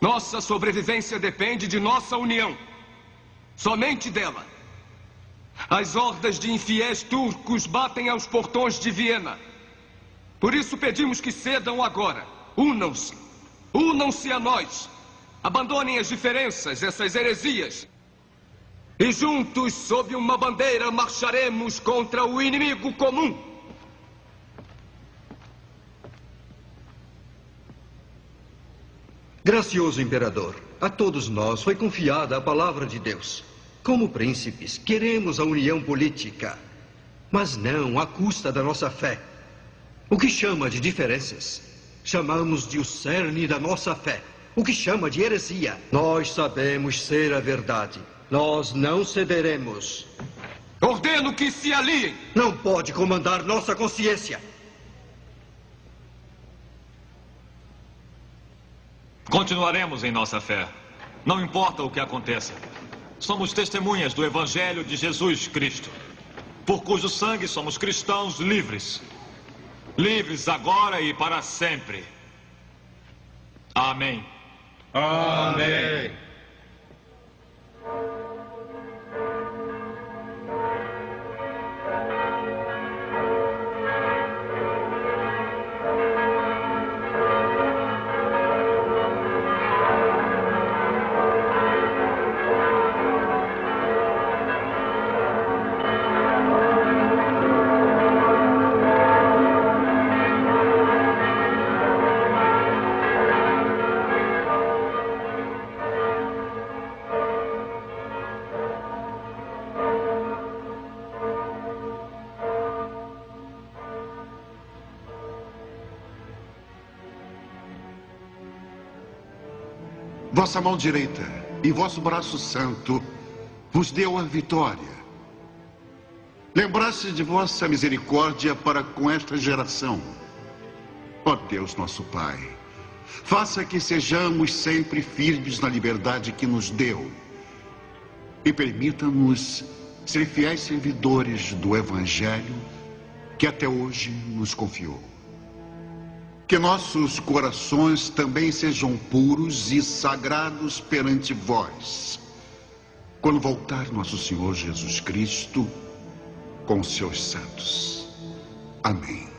Nossa sobrevivência depende de nossa união. Somente dela. As hordas de infiéis turcos batem aos portões de Viena. Por isso pedimos que cedam agora. Unam-se. Unam-se a nós. Abandonem as diferenças, essas heresias. E juntos, sob uma bandeira, marcharemos contra o inimigo comum. Gracioso Imperador, a todos nós foi confiada a palavra de Deus. Como príncipes, queremos a união política, mas não à custa da nossa fé. O que chama de diferenças, chamamos de o cerne da nossa fé. O que chama de heresia, nós sabemos ser a verdade. Nós não cederemos. Ordeno que se aliem. Não pode comandar nossa consciência. Continuaremos em nossa fé. Não importa o que aconteça. Somos testemunhas do Evangelho de Jesus Cristo, por cujo sangue somos cristãos livres. Livres agora e para sempre. Amém. Amém. Vossa mão direita e vosso braço santo vos deu a vitória. Lembraste de vossa misericórdia para com esta geração. Ó Deus nosso Pai, faça que sejamos sempre firmes na liberdade que nos deu e permita-nos ser fiéis servidores do Evangelho que até hoje nos confiou. Que nossos corações também sejam puros e sagrados perante vós, quando voltar nosso Senhor Jesus Cristo com os seus santos. Amém.